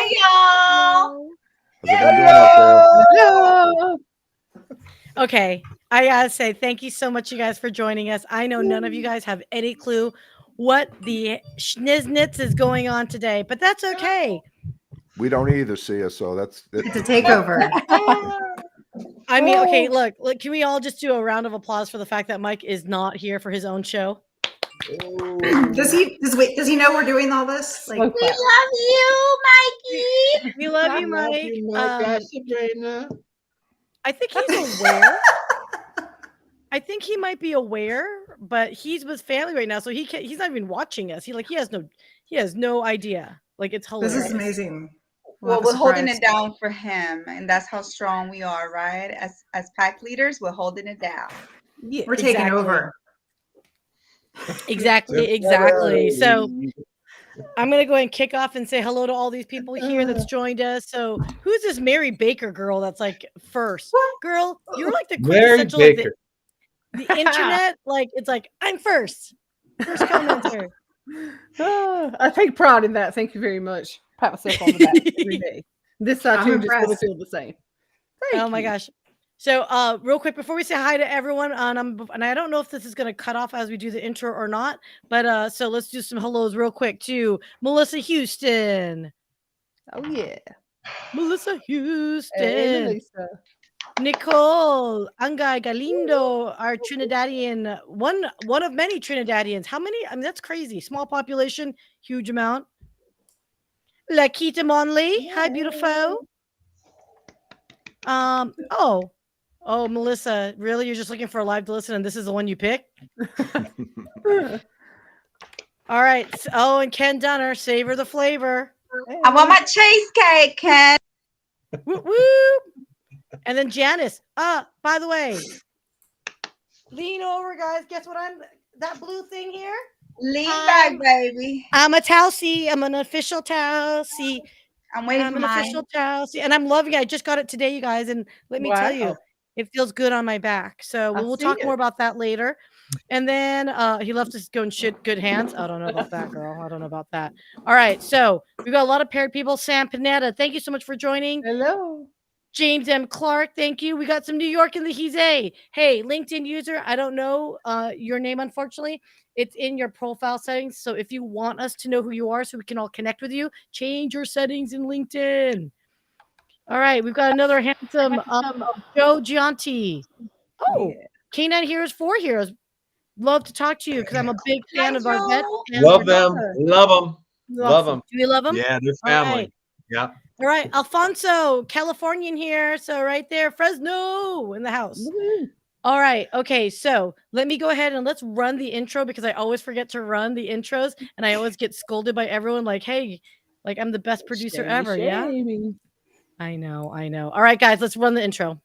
Hi, y'all. How's everyone doing out there? Hello. Okay, I gotta say thank you so much, you guys, for joining us. I know none of you guys have any clue what the schniznitz is going on today, but that's okay. We don't either, see us, so that's It's a takeover. I mean, okay, look, can we all just do a round of applause for the fact that Mike is not here for his own show? Does he know we're doing all this? Like, So we clap. love you, Mikey. We love you, I love Mike. you, Mike Ashabraner. I think he's aware. I think he might be aware, but he's with family right now, so he's not even watching us. He has no idea. Like, it's hilarious. This is amazing. Well, we're holding it down for him, and that's how strong we are, right? As pack leaders, we're holding it down. Yeah, we're taking over. Exactly. So I'm gonna go ahead and kick off and say hello to all these people here that's joined us. So who's this Mary Baker girl that's like first? Girl, you're like the quintessential like the internet. Like, it's like, I'm first commenter. I take pride in that. Thank you very much. Pat myself on the back every day. This side too, just want to feel the same. Oh my gosh. So real quick before we say hi to everyone, and I don't know if this is gonna cut off as we do the intro or not, but so let's do some hellos real quick to Melissa Houston. Oh yeah. Melissa Houston. Hey, Melissa. Nicole Angay Galindo, our Trinidadian, one of many Trinidadians. How many? I mean, that's crazy. Small population, huge amount. Lakita Monley, hi, beautiful. Oh, Melissa, really? You're just looking for a live to listen, and this is the one you pick? All right. Oh, and Ken Dunner, savor the flavor. I want my cheesecake, Ken. Woo woo. And then Janice. By the way, lean over, guys. Guess what that blue thing here? Lean back, baby. I'm a Tausi. I'm an official Tausi. I'm waiting for mine. Official Tausi. And I'm loving it. I just got it today, you guys. And let me tell you, it feels good on my back. So we'll talk more about that later. And then he left us going good hands. I don't know about that, girl. I don't know about that. All right. So we've got a lot of paired people. Sam Panetta, thank you so much for joining. Hello. James M. Clark, thank you. We got some New York in the HIJACK. Hey, LinkedIn user, I don't know your name, unfortunately. It's in your profile settings. So if you want us to know who you are so we can all connect with you, change your settings in LinkedIn. All right, we've got another handsome Joe Gianti. Oh, K9 Heroes 4 Heroes. Love to talk to you because I'm a big fan of our vets. Love them. Love them. Love them. Do you love them? Yeah, they're family. Right. Yeah. All right, Alfonso, Californian here. So right there, Fresno in the house. All right. Okay. So let me go ahead and let's run the intro because I always forget to run the intros and I always get scolded by everyone like, hey, like I'm the best producer ever. Yeah. I know. All right, guys, let's run the intro.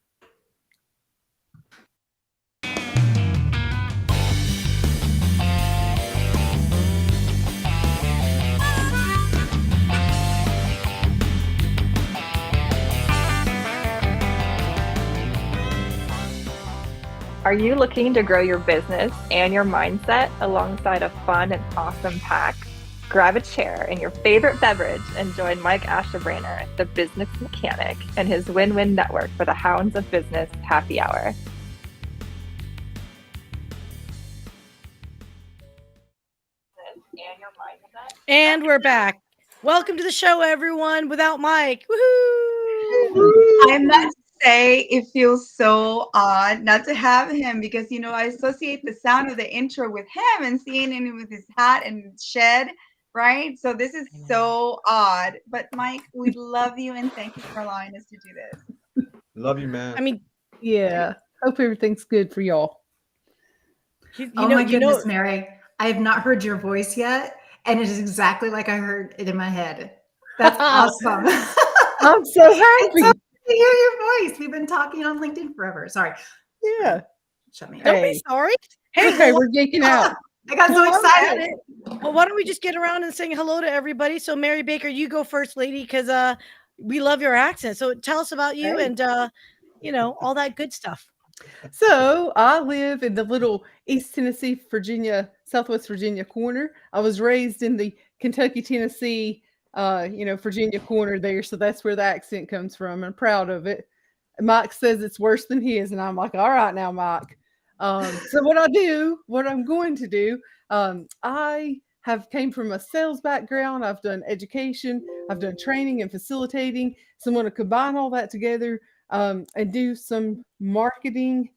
Are you looking to grow your business and your mindset alongside a fun and awesome pack? Grab a chair and your favorite beverage and join Mike Ashabraner, the business mechanic, and his win-win network for the Hounds of Business Happy Hour. And we're back. Welcome to the show, everyone. Without Mike. Woohoo! I must say it feels so odd not to have him because, you know, I associate the sound of the intro with him and seeing him with his hat and shed, right? So this is so odd. But Mike, we love you and thank you for allowing us to do this. Love you, man. I mean, yeah. Hope everything's good for y'all. My goodness, Mary. I have not heard your voice yet, and it is exactly like I heard it in my head. That's awesome. I'm so happy to hear your voice. We've been talking on LinkedIn forever. Sorry. Yeah. Shut me up. Don't be sorry. Hey, okay, we're geeking out. I got so excited. Well, why don't we just get around and sing hello to everybody? So, Mary Baker, you go first, lady, because we love your accent. So, tell us about you and you know, all that good stuff. So I live in the little East Tennessee, Virginia, Southwest Virginia corner. I was raised in the Kentucky, Tennessee Virginia corner there. So that's where the accent comes from. I'm proud of it. Mike says it's worse than his. And I'm like, all right now, Mike. So what I'm going to do, I have came from a sales background. I've done education. I've done training and facilitating. So I'm going to combine all that together and do some marketing,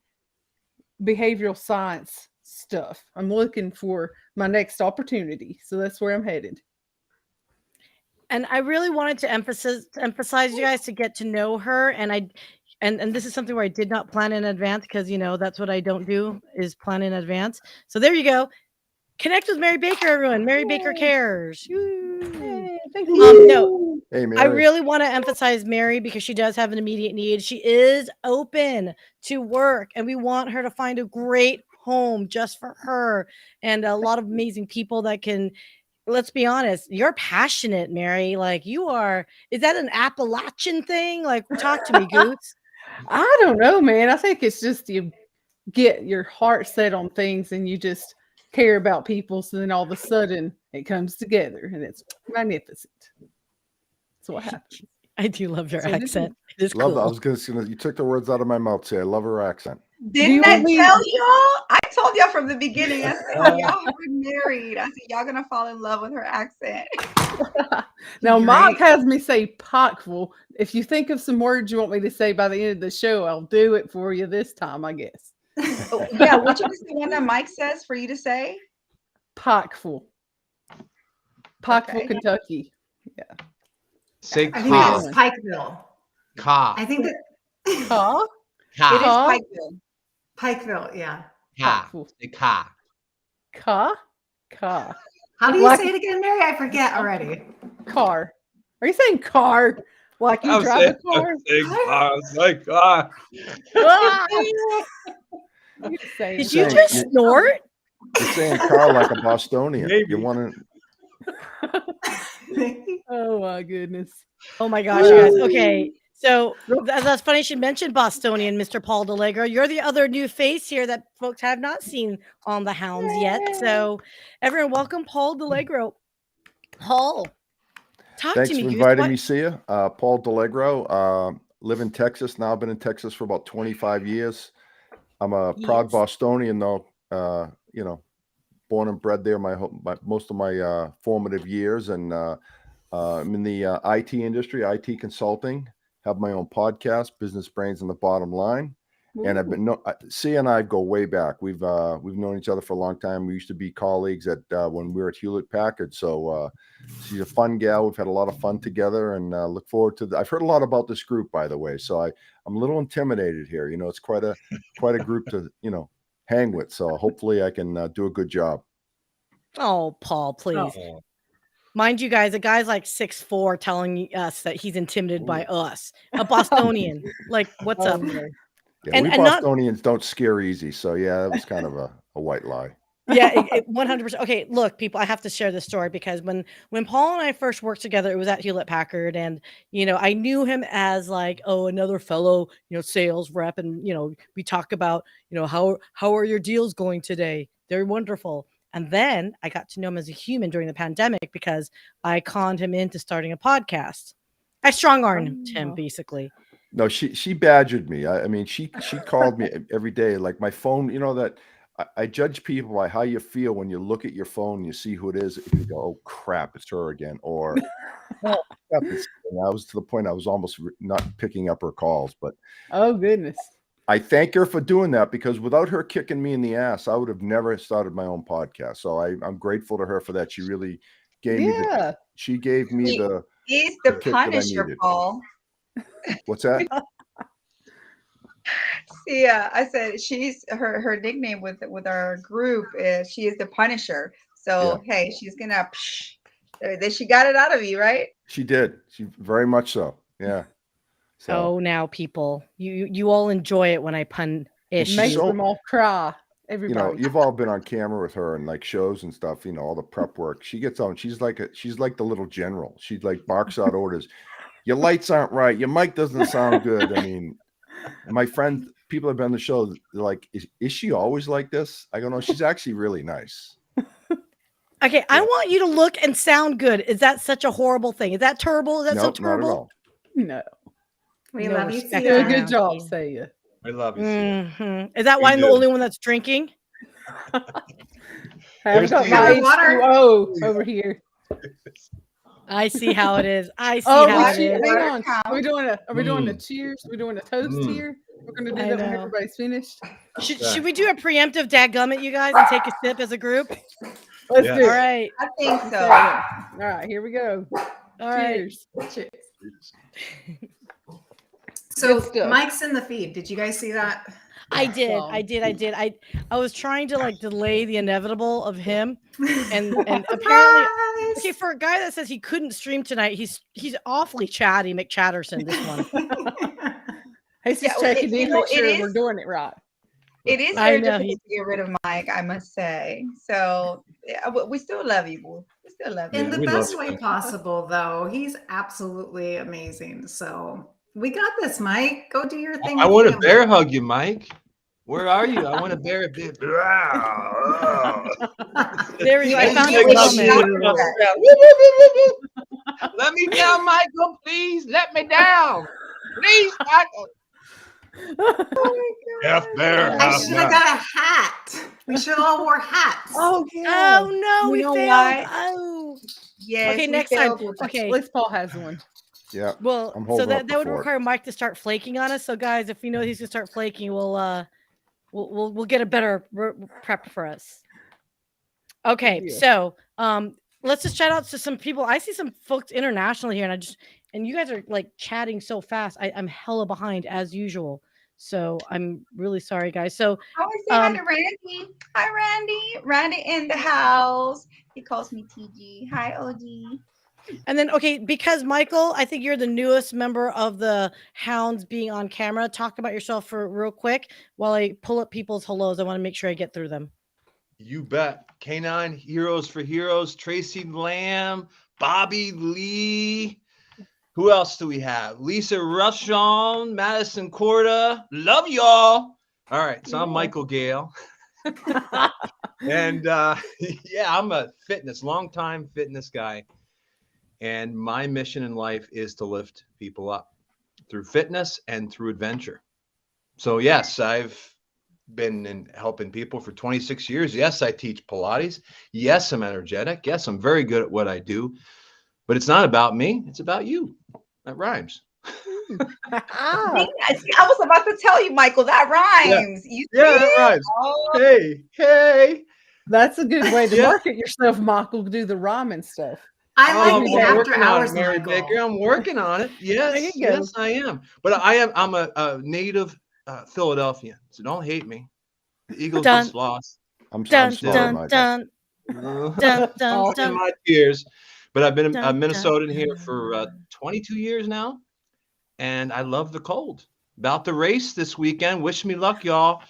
behavioral science stuff. I'm looking for my next opportunity. So that's where I'm headed. And I really wanted to emphasize you guys to get to know her. And this is something where I did not plan in advance because, that's what I don't do is plan in advance. So there you go. Connect with Mary Baker, everyone. Mary Baker cares. Hey, thank you. No, Hey, Mary. I really want to emphasize Mary because she does have an immediate need. She is open to work, and we want her to find a great home just for her and a lot of amazing people that can. Let's be honest, you're passionate, Mary. Like you are. Is that an Appalachian thing? Like, talk to me, Goots. I don't know, man. I think it's just you get your heart set on things and you just care about people. So then all of a sudden it comes together and it's magnificent. That's what happens. I do love your accent. It is Love cool. I was going to you took the words out of my mouth. Say I love her accent. Didn't I tell y'all? I told y'all from the beginning. I said, y'all are married. I said, y'all going to fall in love with her accent. Now, Mike has me say pockful. If you think of some words you want me to say by the end of the show, I'll do it for you this time, I guess. Yeah, which one is the one that Mike says for you to say? Pockful. Pockful, Kentucky. Yeah. Say I think it's Pikeville. Ka. I think that Ka? It is Pikeville. Pikeville, yeah. Ka. Say ka. Ka? Ka. How do you say it again, Mary? I forget already. Car. Are you saying car? Like you drive a car? Say car. Did you just snort? You're saying car like a Bostonian. Maybe. You want to. Oh my goodness. Oh my gosh, you guys. Okay. So that's funny. She mentioned Bostonian, Mr. Paul DeLegro. You're the other new face here that folks have not seen on the Hounds yet. So everyone, welcome Paul DeLegro. Paul, Thanks for inviting me, Sia. Paul DeLegro. Live in Texas now. I've been in Texas for about 25 years. I'm a proud Bostonian, though. Born and bred there most of my formative years, and I'm in the IT industry, IT consulting. Have my own podcast, Business Brains and the Bottom Line. Ooh. And I've been Sia and I go way back. We've known each other for a long time. We used to be colleagues at when we were at Hewlett Packard. So she's a fun gal. We've had a lot of fun together, and look forward to. I've heard a lot about this group, by the way. So I'm a little intimidated here. It's quite a group to hang with. So hopefully I can do a good job. Oh, Paul, please. Oh. Mind you guys, a guy's like 6'4" telling us that he's intimidated by us. A Bostonian. Like, what's up? Yeah, and we Bostonians don't scare easy. So yeah, that was kind of a white lie. Yeah, 100%. Okay, look, people, I have to share this story because when Paul and I first worked together, it was at Hewlett Packard, and I knew him as like, another fellow, sales rep, and we talk about, how are your deals going today? They're wonderful. And then I got to know him as a human during the pandemic because I conned him into starting a podcast. I strong-armed him, basically. No, she badgered me. I mean, she called me every day. Like my phone, that I judge people by how you feel when you look at your phone and you see who it is. If you go, oh crap, it's her again, or I was to the point I was almost not picking up her calls. But oh goodness. I thank her for doing that, because without her kicking me in the ass, I would have never started my own podcast. So I'm grateful to her for that. She really gave me she gave me He's the Punisher, Paul. What's that? Yeah, I said she's her nickname with our group is she is the Punisher. So hey, she's gonna she got it out of you, right? She did. She very much so. Yeah. So, oh, now people, you all enjoy it when I punish. Make them all cry. Everybody. You've all been on camera with her and like shows and stuff. All the prep work. She gets on. She's like the little general. She like barks out orders. Your lights aren't right. Your mic doesn't sound good. I mean, my friend, people have been on the show. They're like, is she always like this? I go, no, she's actually really nice. Okay, I want you to look and sound good. Is that such a horrible thing? Is that terrible? Is that so Nope, not at terrible? all. No. We No love you, respect Do a Sia. good around job, here. Saya. I love you. Sia. Mhm. Is that We why I'm the do. only one that's drinking? I've There's got the my other water. H2O over here. I see how it is. I see Oh, how Water- it is. hang water on. Are we doing a Mm. cheers? We're doing a toast Mm. here. We're gonna do I that when know. everybody's finished. Should we do a preemptive dadgummit, you guys, and take a sip as a group? Let's Yes. do All it. right. I think Let's so. do it. All right, here we go. All right. Cheers. Cheers. Good So stuff. Mike's in the feed. Did you guys see that? I did. Well. I was trying to like delay the inevitable of him. And apparently, Surprise! okay, for a guy that says he couldn't stream tonight, he's awfully chatty, McChatterson, this one. He's Yeah, just well, checking you in, know, make sure it we're is- doing it right. It is I very know, difficult to get rid of Mike, I must say. So yeah, we still love you, boo. We still love you. In the we love best you, way Mike. possible, though. He's absolutely amazing. So we got this, Mike. Go do your thing. I with want to him. bear hug you, Mike. Where are you? I want to bear a bit. There we go. I Yeah, found you a wish comment. you- Let me down, Michael, please. Let me down. Please, Michael. Half bear, I half should have got a hat. We should all wore hats. Oh yeah. Oh no, You we know failed. why? Oh. Yes, Okay, we next time. failed with- Okay. Lex Paul has one. Yeah. Well, I'm so holding that up would before it. require Mike to start flaking on us. So guys, if we know he's gonna start flaking, we'll get a better prep for us. Okay, Yeah. so let's just shout out to some people. I see some folks internationally here, and you guys are like chatting so fast. I'm hella behind as usual. So I'm really sorry, guys. So I want to say hi to Randy. Hi, Randy. Randy in the house. He calls me TG. Hi, OG. and then okay, because Michael, I think you're the newest member of the Hounds being on camera. Talk about yourself for real quick while I pull up people's hellos. I want to make sure I get through them. You bet. Canine Heroes for Heroes, Tracy Lamb, Bobby Lee. Who else do we have? Lisa Rushon, Madison Corda. Love y'all. All right. So I'm Michael Gayle. And yeah, I'm a long-time fitness guy. And my mission in life is to lift people up through fitness and through adventure. So yes, I've been helping people for 26 years. Yes, I teach Pilates. Yes, I'm energetic. Yes, I'm very good at what I do. But it's not about me. It's about you. That rhymes. I was about to tell you, Michael, that rhymes. You see Yeah, that it? rhymes. Oh, Hey. That's a good way to Yeah. market yourself, Michael. Do the rhyming stuff. I like I'm the yeah, after working on hours, it, Mary Michael. Baker. I'm working on it. Yes, There you go. yes, I am. But I'm a native Philadelphian, so don't hate me. The Eagles Dun. just lost. I'm Dun sorry, dun Michael. dun dun dun All In dun. my tears. But I've been a Dun, Minnesotan here dun. for 22 years now, and I love the cold. About the race this weekend. Wish me luck, y'all.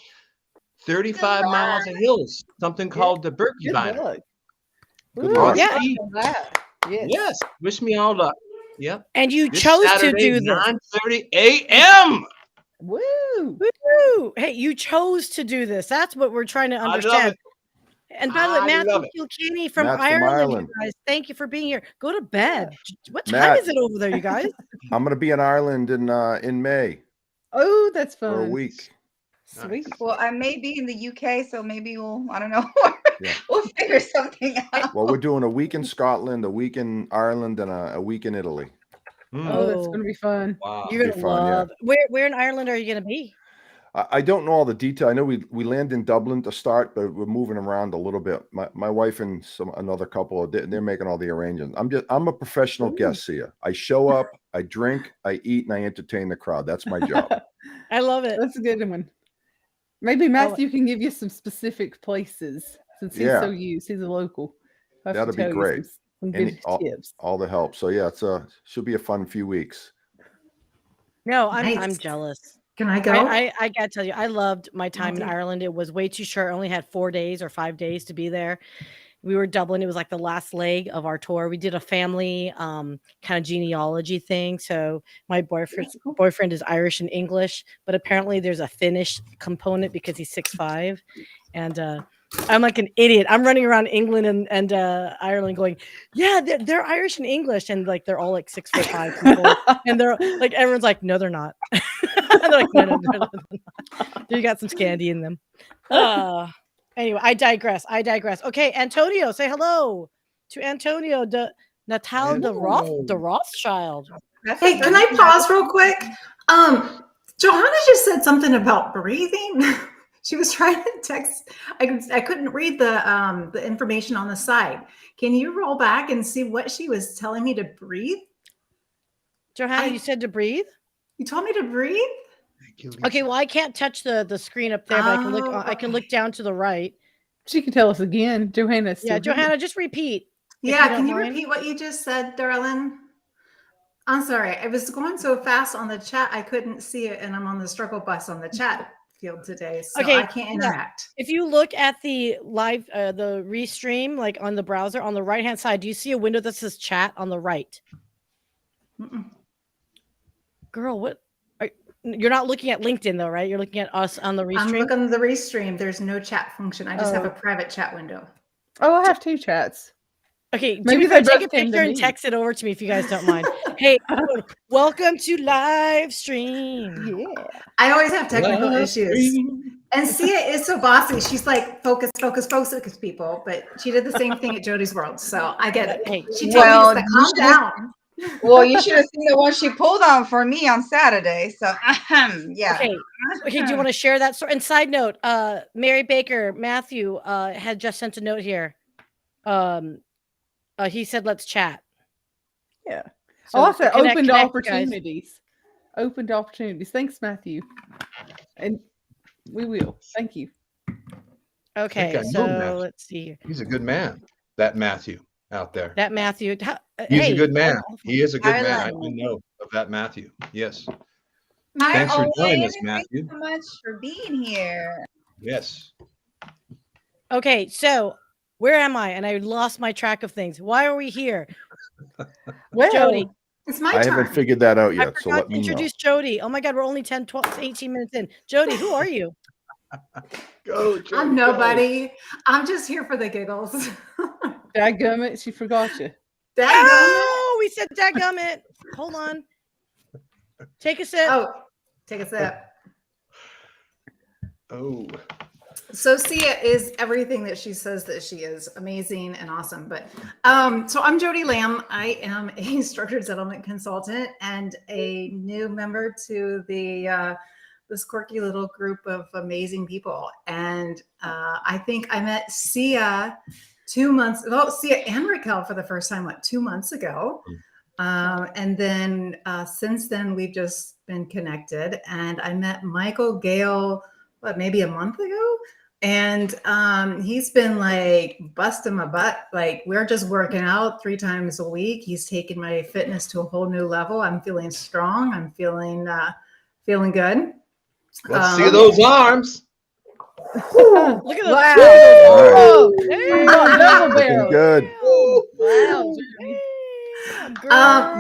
35 miles of hills. Something called the Berkey Good Binder. luck. Good Ooh, luck. Yeah. I love that. Yes. Yes. Wish me all luck. Yep. And you This chose Saturday, to do this. 9:30 a.m. Woo. Woo! Hey, you chose to do this. That's what we're trying to I love understand. it. And by the way, I Matthew love it. Kilkenny from Matt from Ireland, Ireland. you guys. Thank you for being here. Go to bed. What time Matt. is it over there, you guys? I'm going to be in Ireland in May Oh, that's fun. for a week. Sweet. well, I may be in the UK, so maybe I don't know. Yeah. We'll figure something out. Well, we're doing a week in Scotland, a week in Ireland, and a week in Italy. Oh, that's Oh. going to be fun. Wow. You're be gonna fun, yeah. love. Where in Ireland are you gonna be? I don't know all the detail. I know we land in Dublin to start, but we're moving around a little bit. My wife and another couple, they're making all the arrangements. I'm a professional guest here. I show up, I drink, I eat, and I entertain the crowd. That's my job. I love it. That's a good one. Maybe Matthew can give you some specific places since he's Yeah. so used. He's a local. I'll have to That'd be tell you great. Some Any- good all- tips. All the help. So yeah, should be a fun few weeks. No, I'm Nice. jealous. Can I go? I gotta tell you, I loved my time in Okay. Ireland. It was way too short. I only had 4 days or 5 days to be there. We were Dublin. It was like the last leg of our tour. We did a family kind of genealogy thing. So my boyfriend is Irish and English, but apparently there's a Finnish component because he's 6'5", and I'm like an idiot. I'm running around England and Ireland going, yeah, they're Irish and English. And like, they're all like 6'5" people. And they're like, everyone's like, no, they're not. They're like, no, they're not. You got some Scandi in them. Anyway, I digress. Okay, Antonio, say hello to Antonio de Natal de Rothschild. Hey, can I pause real quick? Johanna just said something about breathing. She was trying to text. I couldn't read the information on the side. Can you roll back and see what she was telling me to breathe? Johanna, you said to breathe? You told me to breathe? Okay, well, I can't touch the screen up there, but I can look down to the right. She can tell us again. Johanna, just repeat. Yeah, can you repeat what you just said, darling? I'm sorry. I was going so fast on the chat, I couldn't see it, and I'm on the struggle bus on the chat field today, so I can't interact. If you look at the live, the restream, like on the browser, on the right-hand side, do you see a window that says chat on the right? Girl, what? You're not looking at LinkedIn though, right? You're looking at us on the restream. I'm looking at the restream. There's no chat function. I just have a private chat window. Oh, I have 2 chats. Okay, maybe they take a picture and text it over to me if you guys don't mind. Hey, welcome to live stream. Yeah, I always have technical issues. And Sia is so bossy. She's like, focus, people. But she did the same thing at Jodie's World, so I get it. Hey, she told me to calm down. Well, you should have seen the one she pulled on for me on Saturday. So, yeah. Okay, do you want to share that story? And side note, Mary Baker, Matthew had just sent a note here. He said, let's chat. Yeah. So I said opened opportunities. Opened opportunities. Thanks, Matthew. And we will. Thank you. Okay, so let's see here. He's a good man, that Matthew out there. That Matthew. He's a good man. He is a good man. I know of that Matthew. Yes. Thanks for joining us, Matthew. Thank you so much for being here. Yes. Okay, so where am I? And I lost my track of things. Why are we here? Well, Jodie. It's my turn. I haven't figured that out yet, so I let me know. Introduce Jodie. Oh my God, we're only 10, 12, 18 minutes in. Jodie, who are you? Go, Jodie, I'm nobody. I'm just here for the giggles. Dadgummit, she forgot you. Oh, we said dadgummit. Hold on. Take a sip. Oh, take a sip. Oh. So Sia is everything that she says that she is, amazing and awesome. But so I'm Jodie Lamb. I am a structured settlement consultant and a new member to the this quirky little group of amazing people. And I think I met Sia 2 months. Well, Sia and Raquel for the first time, 2 months ago. And then since then we've just been connected. And I met Michael Gayle, maybe a month ago. And he's been like busting my butt. Like we're just working out 3 times a week. He's taken my fitness to a whole new level. I'm feeling strong. I'm feeling good. Let's see those arms. Look at those. Wow. Looking good. Wow.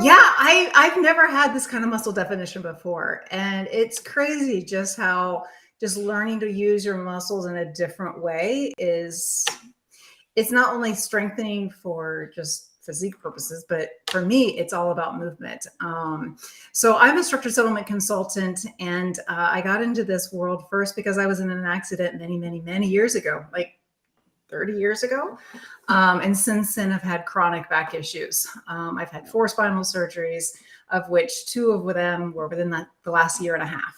Yeah, I've never had this kind of muscle definition before. And it's crazy just how just learning to use your muscles in a different way it's not only strengthening for just physique purposes, but for me, it's all about movement. So I'm a structured settlement consultant, and I got into this world first because I was in an accident many years ago, like 30 years ago. And since then I've had chronic back issues. I've had 4 spinal surgeries, of which 2 of them were within the last year and a half.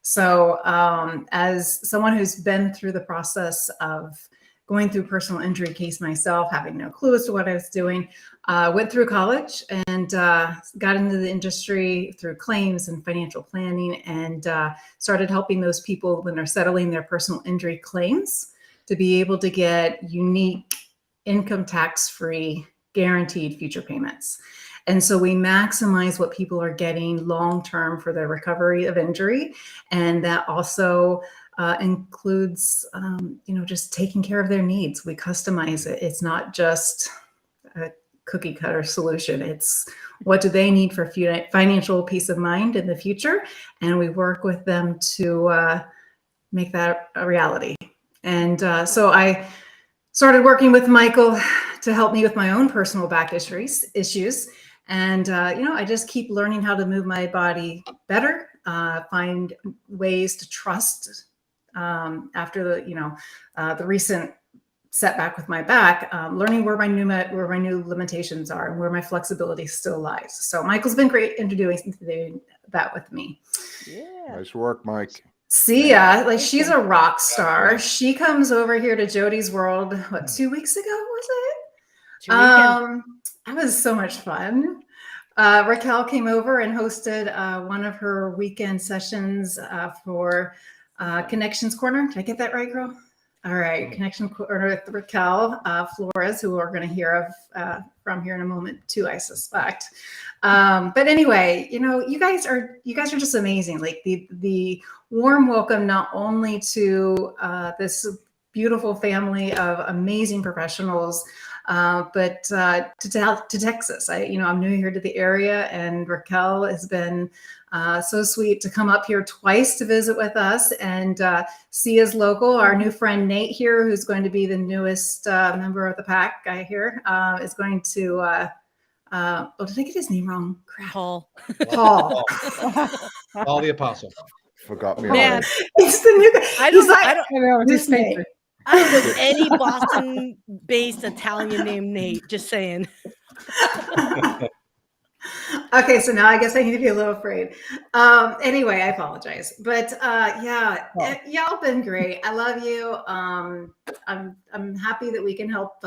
So as someone who's been through the process of going through personal injury case myself, having no clue as to what I was doing, went through college and got into the industry through claims and financial planning, and started helping those people when they're settling their personal injury claims to be able to get unique income tax-free guaranteed future payments. And so we maximize what people are getting long-term for their recovery of injury. And that also includes, just taking care of their needs. We customize it. It's not just a cookie cutter solution. It's what do they need for financial peace of mind in the future. And we work with them to make that a reality. And so I started working with Michael to help me with my own personal back issues. And, I just keep learning how to move my body better, find ways to trust after the recent setback with my back, learning where my new limitations are and where my flexibility still lies. So Michael's been great in doing that with me. Yeah. Nice work, Mike. Sia, like she's a rock star. She comes over here to Jodie's World, 2 weeks ago, was it? That was so much fun. Raquel came over and hosted one of her weekend sessions for Connections Corner. Did I get that right, girl? All right, Connection Corner with Raquel Flores, who we're going to hear of from here in a moment too, I suspect. But anyway, you guys are just amazing. Like the warm welcome not only to this beautiful family of amazing professionals, but to Texas. I'm new here to the area, and Raquel has been so sweet to come up here twice to visit with us, and Sia's local. Our new friend Nate here, who's going to be the newest member of the pack, I hear, is going to. Did I get his name wrong? Crap. Paul. Paul the Apostle. Forgot me. Man, he's the new guy. I don't know his name. I don't know any Boston-based Italian named Nate. Just saying. Okay, so now I guess I need to be a little afraid. Anyway, I apologize, but y'all been great. I love you. I'm happy that we can help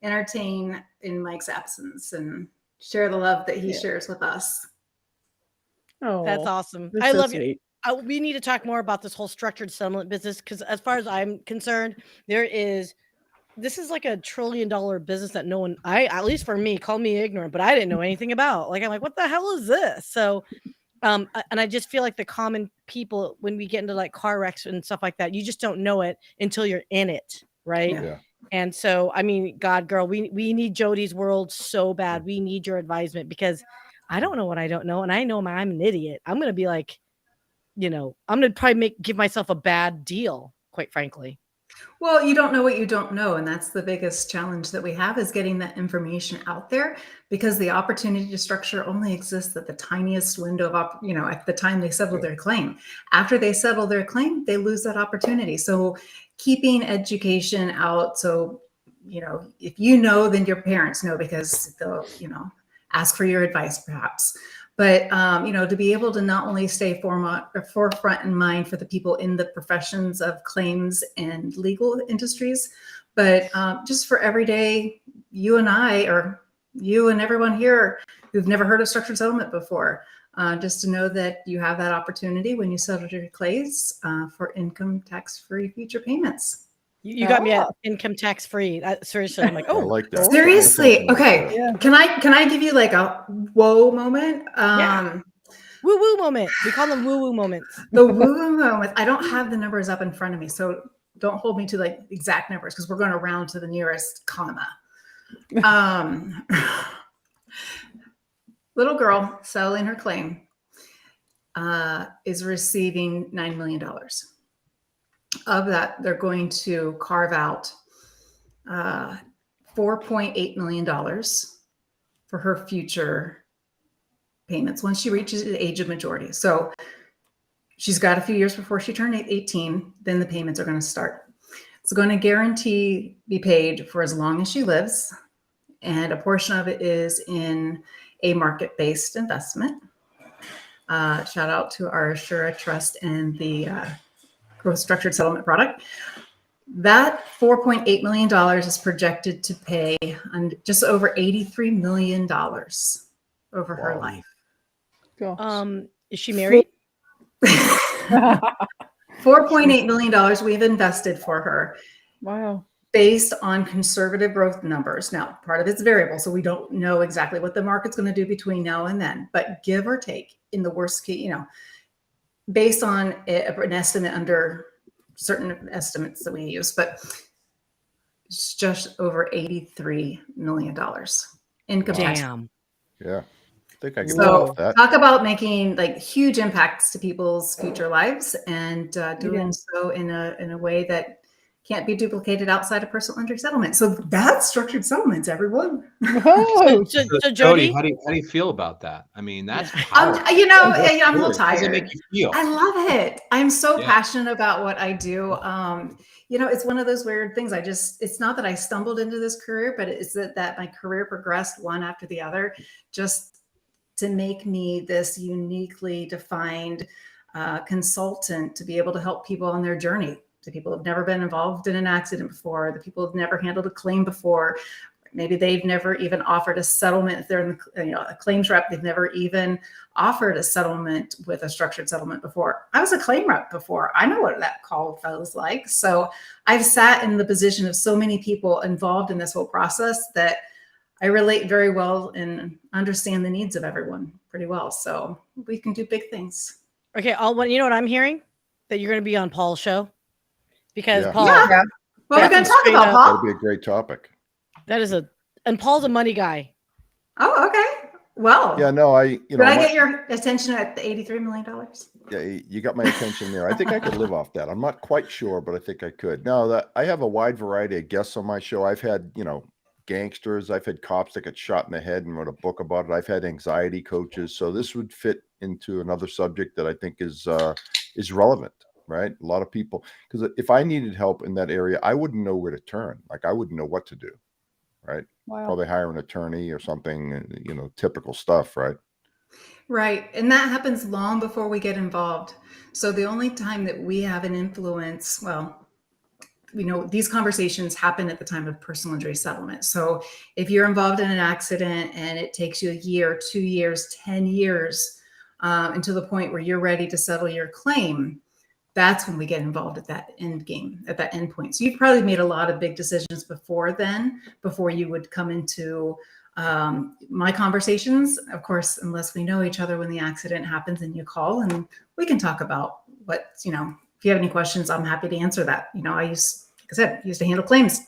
entertain in Mike's absence and share the love that he shares with us. Oh, that's awesome. That's I so love sweet. it. We need to talk more about this whole structured settlement business, because as far as I'm concerned, this is like $1 trillion business that no one, at least for me, call me ignorant, but I didn't know anything about. Like, I'm like, what the hell is this? So, and I just feel like the common people, when we get into like car wrecks and stuff like that, you just don't know it until you're in it, right? Yeah. And so, I mean, God, girl, we need Jodie's World so bad. We need your advisement, because I don't know what I don't know, and I know I'm an idiot. I'm gonna be like, I'm gonna probably give myself a bad deal, quite frankly. Well, you don't know what you don't know. And that's the biggest challenge that we have, is getting that information out there, because the opportunity to structure only exists at the tiniest window of, at the time they settle their claim. After they settle their claim, they lose that opportunity. So keeping education out. So, if then your parents know, because they'll, ask for your advice perhaps. But, to be able to not only stay forefront in mind for the people in the professions of claims and legal industries, but just for everyday you and I, or you and everyone here who've never heard of structured settlement before, just to know that you have that opportunity when you settle your claims for income tax-free future payments. You got me at income tax free. Seriously, I'm like, I like that. Seriously, okay. Yeah. Can I give you like a whoa moment? Woo woo moment. We call them woo woo moments. The woo woo moment. I don't have the numbers up in front of me, so don't hold me to like exact numbers, because we're going to round to the nearest comma. Little girl settling her claim is receiving $9 million. Of that, they're going to carve out $4.8 million for her future payments once she reaches the age of majority. So she's got a few years before she turned 18, then the payments are going to start. It's going to guarantee be paid for as long as she lives, and a portion of it is in a market-based investment. Shout out to our Assura Trust and the structured settlement product. That $4.8 million is projected to pay on just over $83 million over her life. Is she married? $4.8 million we've invested for her. Wow. Based on conservative growth numbers. Now, part of it's variable, so we don't know exactly what the market's going to do between now and then, but give or take, in the worst case, based on an estimate under certain estimates that we use, but it's just over $83 million income tax. Damn. Yeah. I think I can So off that. talk about making like huge impacts to people's future lives, and doing so in a way that can't be duplicated outside of personal injury settlement. So that's structured settlements, everyone. Oh, So Jodie, Jodie, how do you feel about that? I mean, that's I'm powerful. a little How does it make tired. you feel? I love it. I'm so Yeah. passionate about what I do. It's one of those weird things. It's not that I stumbled into this career, but it's that my career progressed one after the other, just to make me this uniquely defined consultant to be able to help people on their journey. The people who've never been involved in an accident before, the people who've never handled a claim before. Maybe they've never even offered a settlement. If they're a claims rep, they've never even offered a settlement with a structured settlement before. I was a claim rep before. I know what that call feels like. So I've sat in the position of so many people involved in this whole process that I relate very well and understand the needs of everyone pretty well. So we can do big things. okay, you know what I'm hearing? That you're going to be on Paul's show. Because Yeah. Paul, Yeah. What are we going to talk about, Paul? That'd be a great topic. And Paul's a money guy. Oh, okay. Well, Yeah, no, did I get your attention at the $83 million? Yeah, you got my attention there. I think I could live off that. I'm not quite sure, but I think I could. No, I have a wide variety of guests on my show. I've had, gangsters. I've had cops that got shot in the head and wrote a book about it. I've had anxiety coaches. So this would fit into another subject that I think is relevant, right? A lot of people, because if I needed help in that area, I wouldn't know where to turn. Like I wouldn't know what to do, right? wow. Probably hire an attorney or something, typical stuff, right? Right. And that happens long before we get involved. So the only time that we have an influence, these conversations happen at the time of personal injury settlement. So if you're involved in an accident and it takes you a year, 2 years, 10 years, until the point where you're ready to settle your claim, that's when we get involved at that end game, at that end point. So you've probably made a lot of big decisions before you would come into my conversations. Of course, unless we know each other when the accident happens and you call, and we can talk about what, if you have any questions, I'm happy to answer that. I used to handle claims.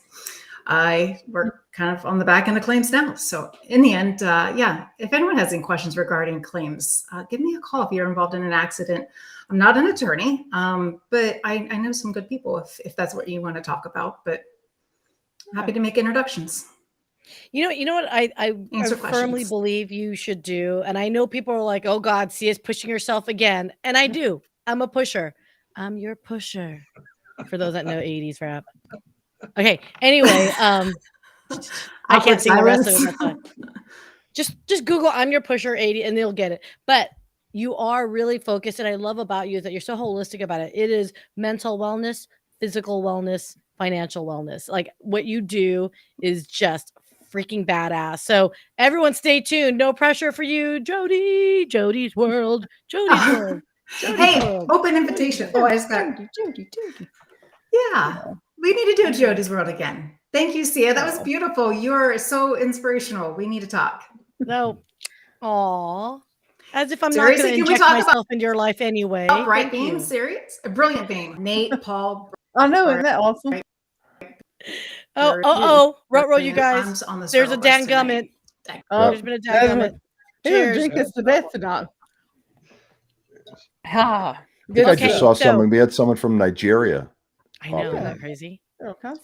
I work kind of on the back end of claims now. So in the end, if anyone has any questions regarding claims, give me a call if you're involved in an accident. I'm not an attorney, but I know some good people if that's what you want to talk about, but happy to make introductions. You know what I firmly believe you should do. And I know people are like, oh God, Sia's pushing herself again. And I do. I'm a pusher. I'm your pusher. For those that know 80s rap. Okay. Anyway, I can't sing the rest of it. That's fine. Just Google I'm your pusher 80 and they'll get it. But you are really focused. And I love about you is that you're so holistic about it. It is mental wellness, physical wellness, financial wellness. Like what you do is just freaking badass. So everyone stay tuned. No pressure for you, Jodie. Jodie's World. Jodie's World. Hey, open invitation. Oh, I just got Jodie. Yeah. We need to do Jodie's World again. Thank you, Sia. That was beautiful. You're so inspirational. We need to talk. No. Aw. As if I'm not going to inject myself into your life anyway. Upright being serious. A brilliant being. Nate, Paul. I know, isn't that awesome? Ruh-roh, you guys. There's a dangummit. There's been a dangummit. Cheers. Drink us to death tonight. I just saw someone. We had someone from Nigeria. I know. Isn't that crazy?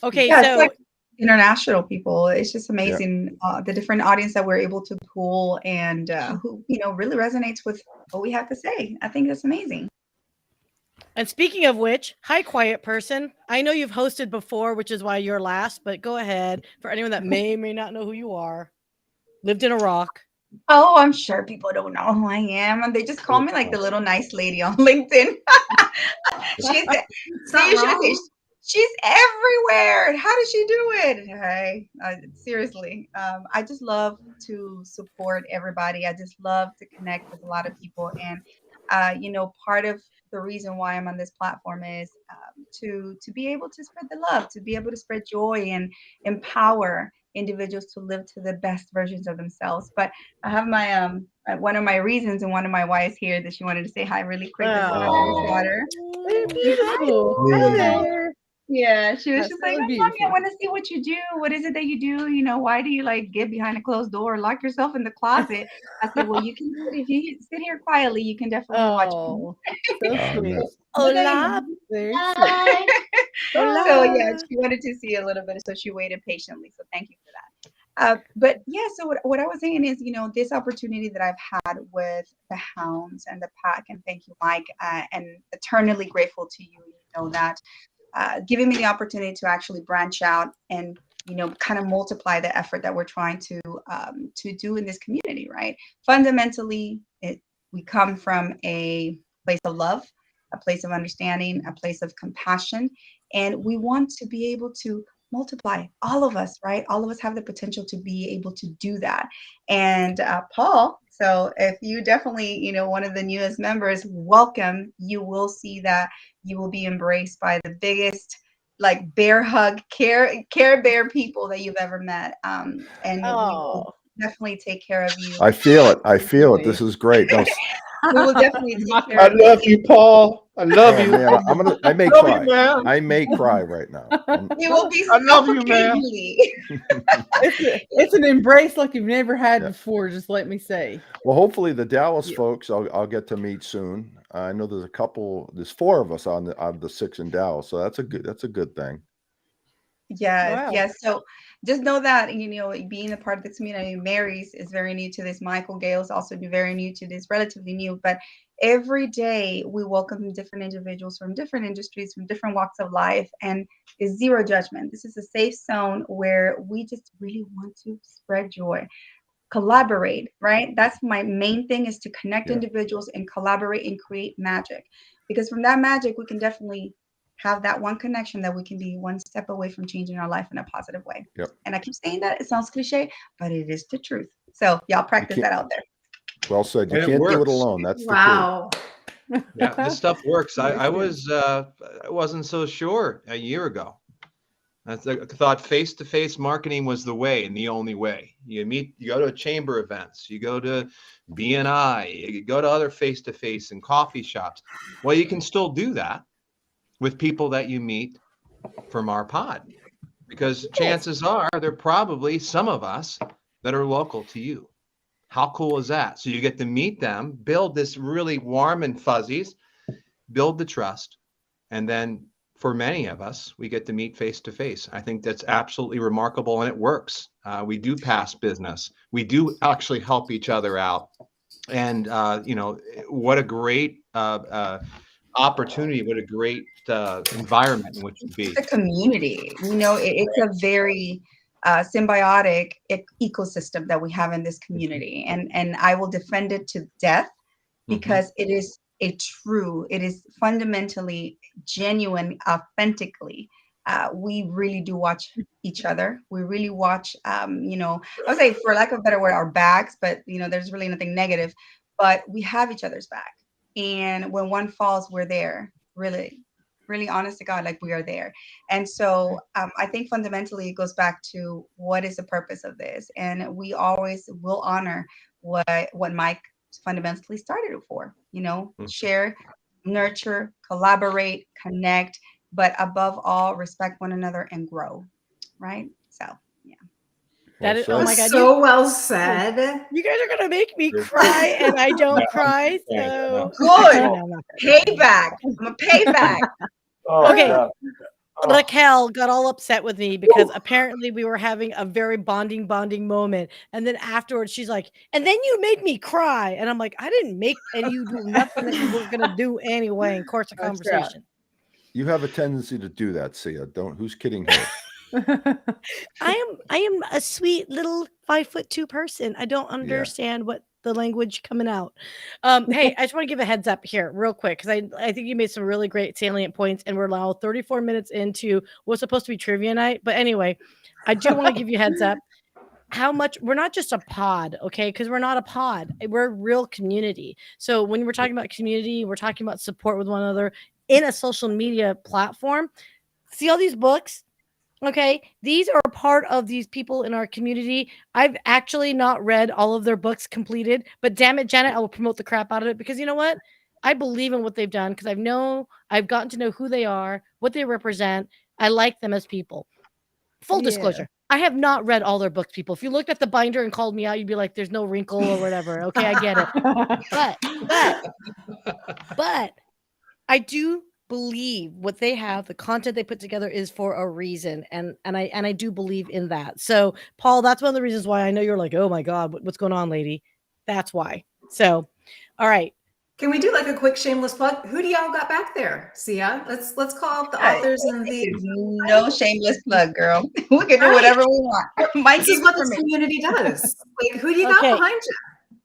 Okay, yeah, so it's like international people. It's just amazing the different audience that we're able to pull and who really resonates with what we have to say. I think that's amazing. And speaking of which, hi, quiet person. I know you've hosted before, which is why you're last, but go ahead. For anyone that may not know who you are, lived in Iraq. Oh, I'm sure people don't know who I am. And they just call me like the little nice lady on LinkedIn. She's everywhere. How does she do it? Hey, seriously. I just love to support everybody. I just love to connect with a lot of people. And, part of the reason why I'm on this platform is to be able to spread the love, to be able to spread joy and empower individuals to live to the best versions of themselves. But I have my one of my reasons and one of my whys here that she wanted to say hi really quick. Beautiful. Hi there. Yeah, she was That's just like, really "Oh, mommy, I beautiful. want to see what you do. What is it that you do? You know, why do you like get behind a closed door, lock yourself in the closet?" I said, "Well, you can if you sit here quietly, you can definitely watch me." Oh, so Oh, sweet. no. Hola. Very sweet. So yeah, Hola. she wanted to see a little bit, so she waited patiently. So thank you for that. But yeah, so what I was saying is, you know, this opportunity that I've had with the hounds and the pack, and thank you, Mike, and eternally grateful to you. You know that giving me the opportunity to actually branch out and, you know, kind of multiply the effort that we're trying to do in this community, right? Fundamentally, we come from a place of love, a place of understanding, a place of compassion, and we want to be able to multiply, all of us, right? All of us have the potential to be able to do that. And Paul, so if you definitely, you know, one of the newest members, welcome. You will see that you will be embraced by the biggest like bear hug care bear people that you've ever met. And we will Oh, definitely take care of you. I feel it. I feel it. Really? This is great. No, We will definitely take care I of you. love you, Paul. I love oh you. man, I may Love you, cry. man. I may cry right now. You will be I love you, man. suffocatingly. It's an embrace like you've never had Yeah. before. Just let me say. Well, hopefully the Dallas Yeah. folks I'll get to meet soon. I know there's 4 of us on the 6 in Dallas, so that's a good thing. Yes, Wow. yes. So just know that, you know, being a part of the community, Mary's is very new to this. Michael Gayle is also very new to this, relatively new. But every day we welcome different individuals from different industries, from different walks of life, and is zero judgment. This is a safe zone where we just really want to spread joy, collaborate, right? That's my main thing, is to connect Yeah. individuals and collaborate and create magic. Because from that magic, we can definitely have that one connection that we can be one step away from changing our life in a positive way. Yep. And I keep saying that, it sounds cliche, but it is the truth. So y'all practice that out there. Well said. You And it can't do it works. alone. That's the Wow. Yeah, this stuff works. I Makes wasn't so sure a year ago. I thought face-to-face marketing was the way and the only way. You go to chamber events, you go to BNI, you go to other face-to-face and coffee shops. Well, you can still do that with people that you meet from our pod, because chances are there are probably some of us that are local to you. How cool is that? So you get to meet them, build this really warm and fuzzies, build the trust, and then for many of us, we get to meet face to face. I think that's absolutely remarkable, and it works. We do pass business. We do actually help each other out. And, you know, what a great opportunity, what a great environment in which to be. It's a community. You know, it's a very symbiotic ecosystem that we have in this community. And I will defend it to death, because it is it is fundamentally genuine, authentically. We really do watch each other. We really watch, you know, I would say, for lack of a better word, our backs, but, you know, there's really nothing negative, but we have each other's back. And when one falls, we're there. Really, really honest to God, like, we are there. And so I think fundamentally it goes back to what is the purpose of this. And we always will honor what Mike fundamentally started it for, you know, share, nurture, collaborate, connect, but above all, respect one another and grow. Right. So, yeah. That is, oh my God. So well said. You guys are going to make me cry, and I don't cry. So Good. No, I'm not. Payback. I'm a payback. Okay. Raquel got all upset with me because apparently we were having a very bonding moment. And then afterwards she's like, and then you made me cry. And I'm like, I didn't make you do nothing that you were going to do anyway in course of conversation. You have a tendency to do that, Sia. Who's kidding her? I am a sweet little 5'2" person. I don't understand what the language coming out. Hey, I just want to give a heads up here real quick, because I think you made some really great salient points, and we're now 34 minutes into what's supposed to be trivia night. But anyway, I do want to give you a heads up how much we're not just a pod, okay? Because we're not a pod. We're a real community. So when we're talking about community, we're talking about support with one another in a social media platform. See all these books? Okay, these are part of these people in our community. I've actually not read all of their books completed, but damn it, Janet, I will promote the crap out of it, because you know what? I believe in what they've done, because I've gotten to know who they are, what they represent. I like them as people. Full disclosure, I have not read all their books, people. If you looked at the binder and called me out, you'd be like, there's no wrinkle or whatever. Okay, I get it. But I do believe what they have, the content they put together is for a reason. And I do believe in that. So Paul, that's one of the reasons why I know you're like, oh my God, what's going on, lady? That's why. So, all right. Can we do like a quick shameless plug? Who do y'all got back there? Sia, let's call out the authors and the no shameless plug, girl. We can do whatever we want. Mike, this is what this community does. Like, who do you got behind you?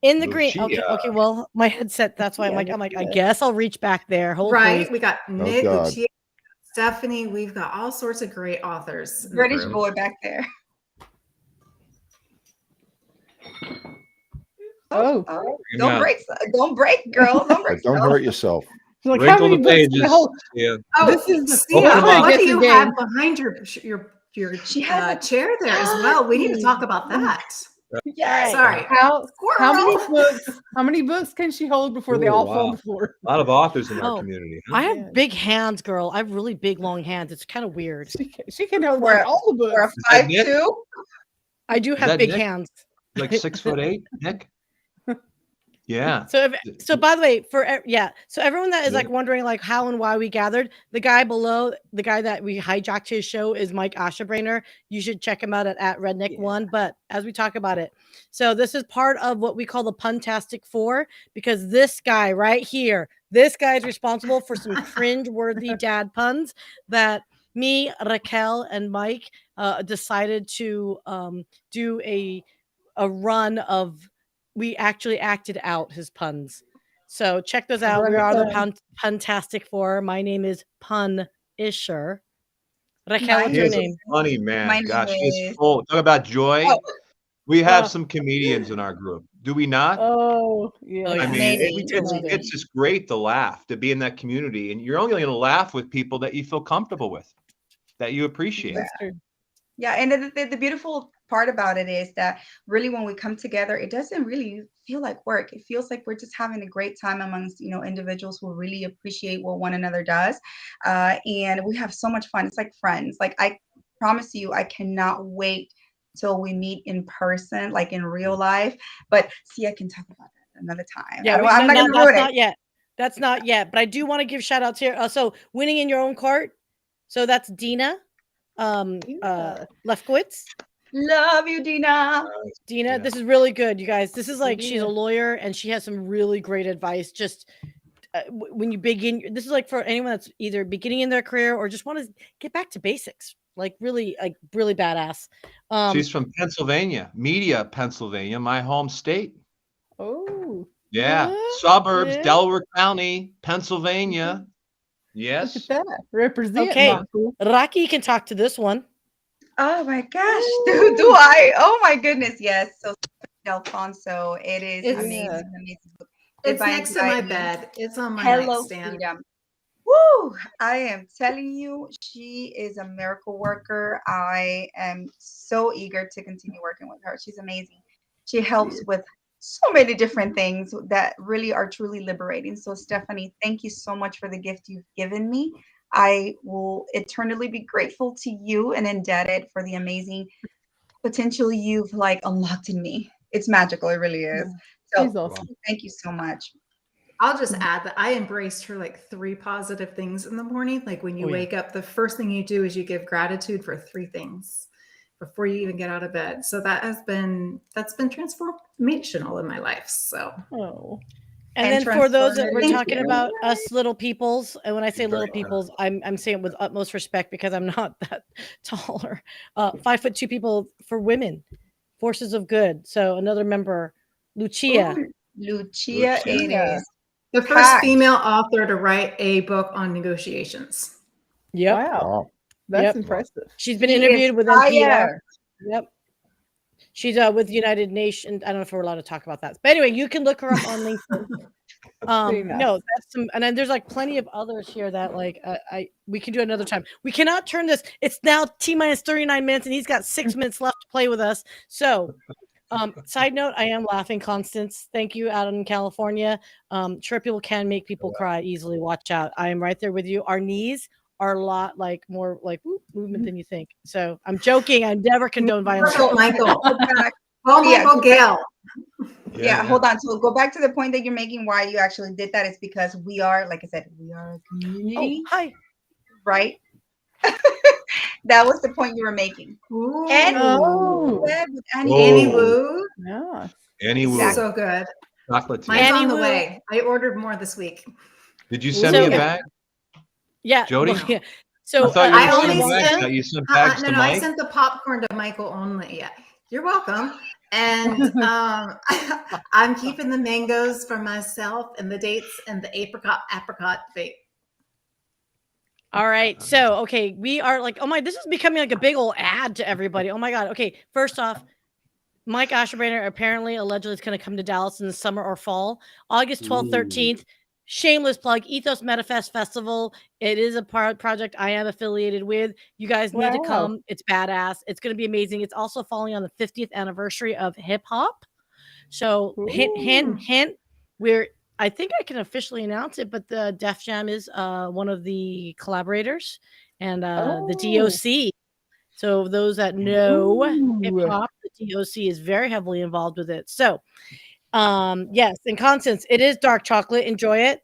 In the green. Okay. Well, my headset. That's why I'm like, I guess I'll reach back there. Hold right. please. We got Nick, Lucia, Stephanie. We've got all sorts of great authors. British boy back there. Oh, don't break, girl. Don't break. Don't hurt yourself. Like, Wrinkle the pages. Oh, this is what do you have behind your chair there as well? We need to talk about that. Yeah. Sorry. How many books can she hold before they all fall on the floor? A lot of authors in our community. Huh? I have big hands, girl. I have really big, long hands. It's kind of weird. She can hold all the books. For a 5'2". I do have big hands. Like 6'8", Nick. Yeah. So by the way, so everyone that is like wondering like how and why we gathered, the guy below, the guy that we hijacked his show is Mike Ashabraner. You should check him out at Redneck1. But as we talk about it, so this is part of what we call the Puntastic Four, because this guy right here, this guy is responsible for some cringe-worthy dad puns that me, Raquel, and Mike decided to do a run of. We actually acted out his puns. So check those out. We are the Puntastic Four. My name is Pun-isher. Raquel, what's your name? Funny man. Gosh, she's full. Talk about joy. Oh. We have some comedians in our group. Do we not? Oh, yeah. I mean, it's just great to laugh, to be in that community. And you're only going to laugh with people that you feel comfortable with, that you appreciate. That's true. Yeah, and the beautiful part about it is that really when we come together, it doesn't really feel like work. It feels like we're just having a great time amongst, individuals who really appreciate what one another does. And we have so much fun. It's like friends. Like, I promise you, I cannot wait till we meet in person, like in real life. But see, I can talk about that another time. Yeah, I'm not going to ruin it. Not yet. That's not yet. But I do want to give shout outs here. So winning in your own court. So that's Dina. Lefkowitz. Love you, Dina. Dina, this is really good, you guys. This is like she's a lawyer and she has some really great advice. Just when you begin, this is like for anyone that's either beginning in their career or just want to get back to basics. Like really badass. She's from Pennsylvania, Pennsylvania, my home state. Oh, yeah, suburbs, Delaware County, Pennsylvania. Yes. Look at that. Represent. Okay. Rocky can talk to this one. Oh my gosh. Do I? Oh my goodness. Yes. So Alfonso. It's amazing. It's next to my bed. It's on my nightstand. Freedom. Woo! I am telling you, she is a miracle worker. I am so eager to continue working with her. She's amazing. She helps with so many different things that really are truly liberating. So Stephanie, thank you so much for the gift you've given me. I will eternally be grateful to you and indebted for the amazing potential you've like unlocked in me. It's magical. It really is. So awesome. Thank you so much. I'll just add that I embraced her like 3 positive things in the morning. Like when you wake up, the first thing you do is you give gratitude for 3 things before you even get out of bed. So that's been transformational in my life. So and then for those that we're talking about, us little peoples, and when I say little peoples, I'm saying it with utmost respect because I'm not that taller. 5'2" people for women, Forces of Good. So another member, Lucia. Lucia it is. The first female author to write a book on negotiations. Yep. Wow. That's impressive. She's been interviewed with NPR. Yep. She's with United Nations. I don't know if we're allowed to talk about that. But anyway, you can look her up on LinkedIn. No, that's some, and then there's like plenty of others here that like we can do another time. We cannot turn this. It's now T-minus 39 minutes and he's got 6 minutes left to play with us. So side note, I am laughing, Constance. Thank you out in California. Sure, people can make people cry easily. Watch out. I am right there with you. Our knees are a lot like more like movement than you think. So I'm joking. I never condone violence. Michael. Back. Oh, Michael Gayle. Yeah, hold on. So go back to the point that you're making. Why you actually did that is because we are, like I said, we are a community. Oh, hi. Right? That was the point you were making. Ooh. And Oh. Annie Wu. Yeah. Annie Wu. So good. Chocolate tea. Mine's Annie on the Wu. way. I ordered more this week. Did you send me a bag? Yeah, Jody? well, yeah. So I thought you I were only sending bags. sent- Now you sent bags No, to no, I Mike? sent the popcorn to Michael only. Yeah, you're welcome. And I'm keeping the mangoes for myself and the dates and the apricot vape. All right. So, okay, we are like, oh my, this is becoming like a big old ad to everybody. Oh my God. Okay. First off, Mike Ashabraner apparently allegedly is going to come to Dallas in the summer or fall, August 12th, 13th. Shameless plug, Ethos Metafest Festival. It is a project I am affiliated with. You guys need to come. It's badass. It's going to be amazing. It's also falling on the 50th anniversary of hip hop. So hint, I think I can officially announce it, but the Def Jam is one of the collaborators and the DOC. So those that know hip hop, the DOC is very heavily involved with it. So yes, and Constance, it is dark chocolate. Enjoy it.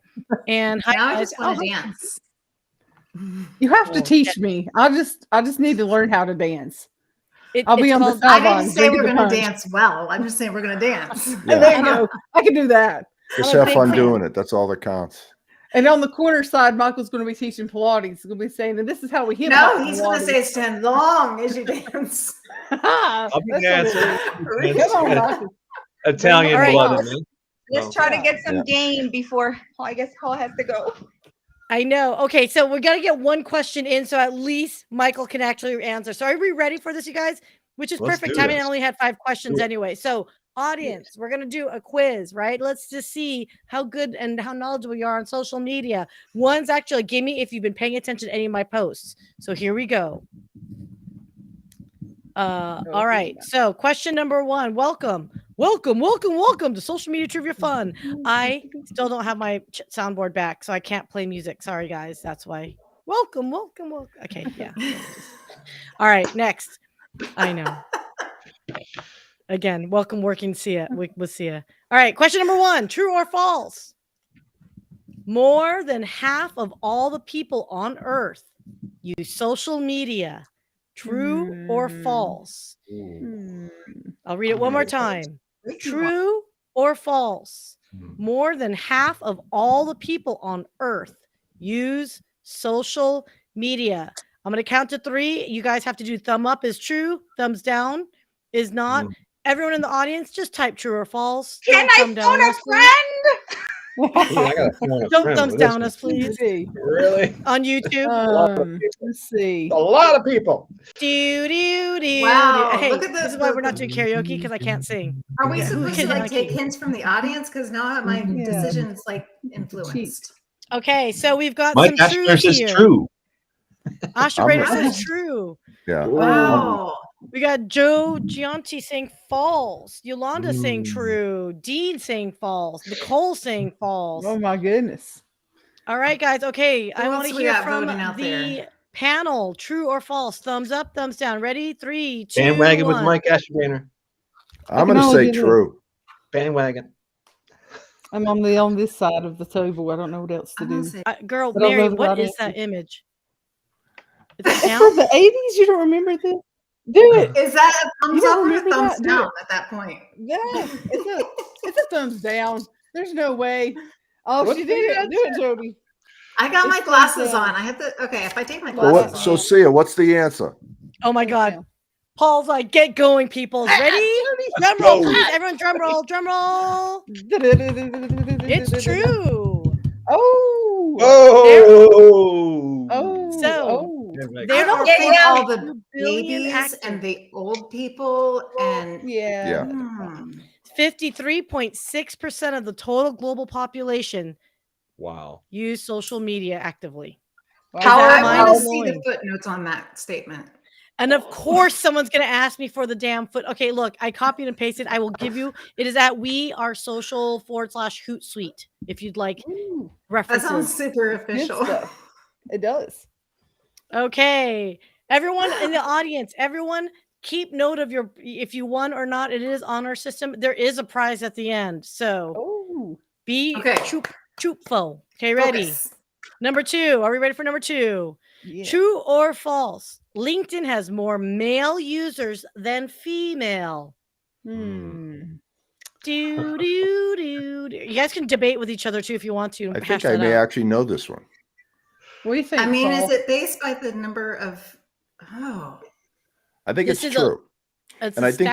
And now I just want to dance. You have to teach me. I just need to learn how to dance. I'll be on the I sidelines. didn't say we're going to dance well. I'm just saying we're going to dance. Yeah. There you go. I can do that. Just have fun doing it. That's all that counts. And on the corner side, Michael's going to be teaching Pilates. He's going to be saying, and this is how we hip No, he's going to say stand long as you dance. I'll be dancing. Come on, Michael. Italian blood in me. Let's try to get some game before I guess Paul has to go. I know. Okay, so we're going to get one question in so at least Michael can actually answer. So are we ready for this, you guys? Which is perfect timing. I only had 5 questions anyway. So audience, we're going to do a quiz, right? Let's just see how good and how knowledgeable you are on social media. One's actually, give me if you've been paying attention to any of my posts. So here we go. All right. So question number 1, welcome to Social Media Trivia Fun. I still don't have my soundboard back, so I can't play music. Sorry, guys. That's why. Welcome. Okay, yeah. All right, next. I know. Again, welcome working Sia. We'll see ya. All right, question number 1, true or false? More than half of all the people on Earth use social media. True or false? I'll read it one more time. True or false? More than half of all the people on Earth use social media. I'm going to count to 3. You guys have to do thumb up is true, thumbs down is not. Everyone in the audience, just type true or false. Can I phone a friend? Don't thumbs down us, please. Really? On YouTube. Let's see. A lot of people. Wow, Hey, look at this is why we're not doing karaoke, because I can't sing. Are we supposed to like take hints from the audience? Because now my decision's like influenced. Okay, so we've got Mike some Ashabraner truth says here. true. Ashabraner says true. Yeah. Wow. We got Joe Gianti saying false. Yolanda saying true. Dean saying false. Nicole saying false. Oh my goodness. All right, guys. Okay, Who I want else to we hear got from voting out the there? panel. True or false? Thumbs up, thumbs down. Ready? 3, 2, Bandwagon 1. with Mike Ashabraner. I'm going to say true. Bandwagon. I'm on this side of the table. I don't know what else to do. Girl, I don't Mary, know what about is it. that image? Is It's it down? from the 80s. You don't remember this? Do it. Is that a thumbs You don't up or a remember thumbs that? Do down it. at that point? Yeah, it's a thumbs down. There's no way. Oh, What she the did heck? it. Do it, Jody. I got my It's glasses thumbs on. down. I have to. Okay, if I take my So, glasses so off. Sia, what's the answer? Oh my God. down. Paul's like, get going, people. Ready? Drum roll, please. Everyone, drum roll, drum roll. It's true. Oh. Oh. So, I don't Yeah, think yeah. all the 2 billion babies active. and the old people and Yeah. 53.6% of the total global population Wow. use social media actively. How I mind want to see blowing. the footnotes on that statement. And of course, someone's going to ask me for the damn foot. Okay, look, I copied and pasted. I will give you. It is at we.are social/Hootsuite if you'd like Ooh, That sounds references. super good official. stuff. It does. Okay. Everyone in the audience, everyone keep note of if you won or not. It is on our system. There is a prize at the end. So be choopful. Okay, ready? Focus. Number 2. Are we ready for number 2? Yeah. True or false? LinkedIn has more male users than female. You guys can debate with each other too if you want to. I think I may actually know this one. What do you think? I mean, Paul? is it based by the number of? I think it's true. And I think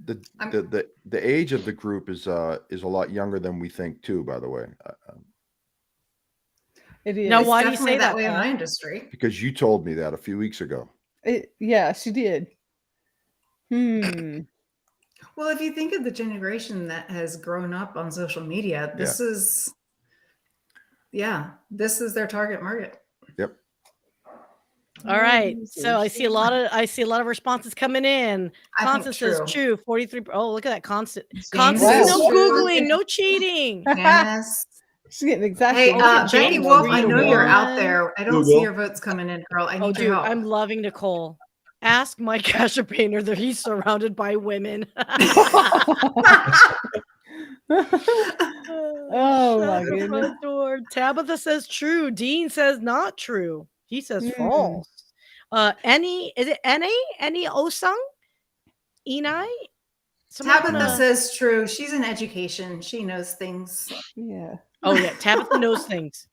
the age of the group is a lot younger than we think too. By the way, it is. Now, why do you say that way in my industry? Because you told me that a few weeks ago. Yeah, she did. Well, if you think of the generation that has grown up on social media, this is their target market. Yep. All right. So I see a lot of responses coming in. Constance says true. 43. Oh, look at that. Constance, no Googling, no cheating. Yes. She's getting exactly. Hey, Becky Wolf, I know you're out there. I don't see your votes coming in, girl. I need your help. I'm loving Nicole. Ask Mike Ashabraner that he's surrounded by women. Oh my goodness. Tabitha says true. Dean says not true. He says false. Is it Any Osung? Enai? Tabitha says true. She's in education. She knows things. Yeah. Oh yeah, Tabitha knows things.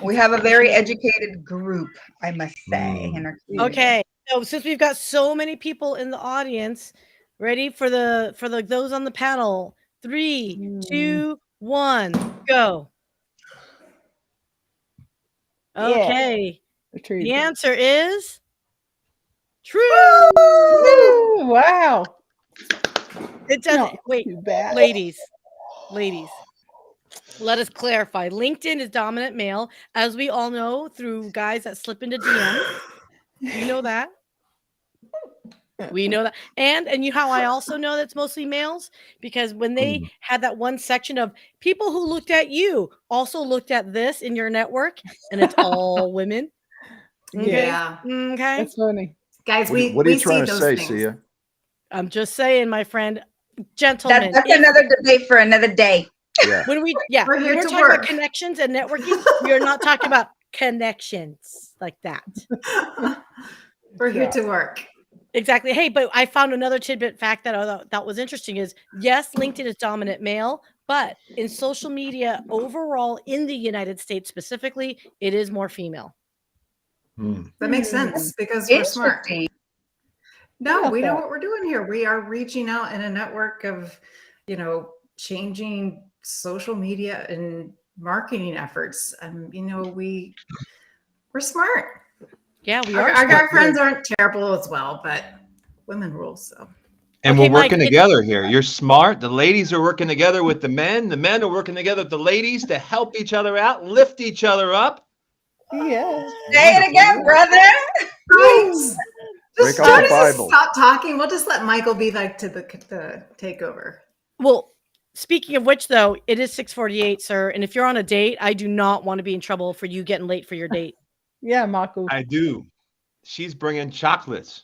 We have a very educated group, I must say. Okay. So since we've got so many people in the audience, ready for the those on the panel. 3, 2, 1, go. Okay. Yeah. The answer is true. Woo! Wow. It doesn't. Wait, ladies. Let us clarify. LinkedIn is dominant male, as we all know through guys that slip into DMs. You know that. We know that. And you how I also know that's mostly males, because when they had that one section of people who looked at you also looked at this in your network, and it's all women. Okay? Yeah. Okay. That's funny. Guys, what are you trying to say, Sia? I'm just saying, my friend. Gentlemen. That's another debate for another day. Yeah. We're talking about connections and networking, we're not talking about connections like that. We're here to work. Exactly. Hey, but I found another tidbit fact that I thought that was interesting is, yes, LinkedIn is dominant male, but in social media overall in the United States specifically, it is more female. That makes sense because we're smart. No, we know what we're doing here. We are reaching out in a network of, changing social media and marketing efforts. We're smart. Yeah, we are. Our guy friends aren't terrible as well, but women rule. So. And we're working together here. You're smart. The ladies are working together with the men. The men are working together with the ladies to help each other out, lift each other up. Yeah. Say it again, brother. Right. Break out the Bible. Stop talking. We'll just let Michael be like to the takeover. Well, speaking of which, though, it is 6:48, sir. And if you're on a date, I do not want to be in trouble for you getting late for your date. Yeah, Michael. I do. She's bringing chocolates.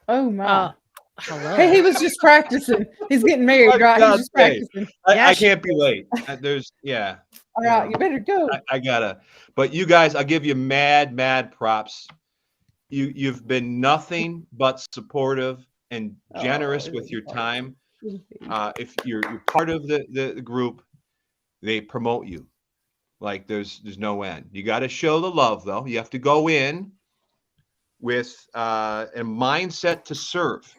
Oh my. Hello. Hey, he was just practicing. He's getting married, right? He's just practicing. I can't be late. All right, you better go. I gotta. But you guys, I'll give you mad props. You've been nothing but supportive and generous with your time. If you're part of the group, they promote you. Like there's no end. You got to show the love, though. You have to go in with a mindset to serve.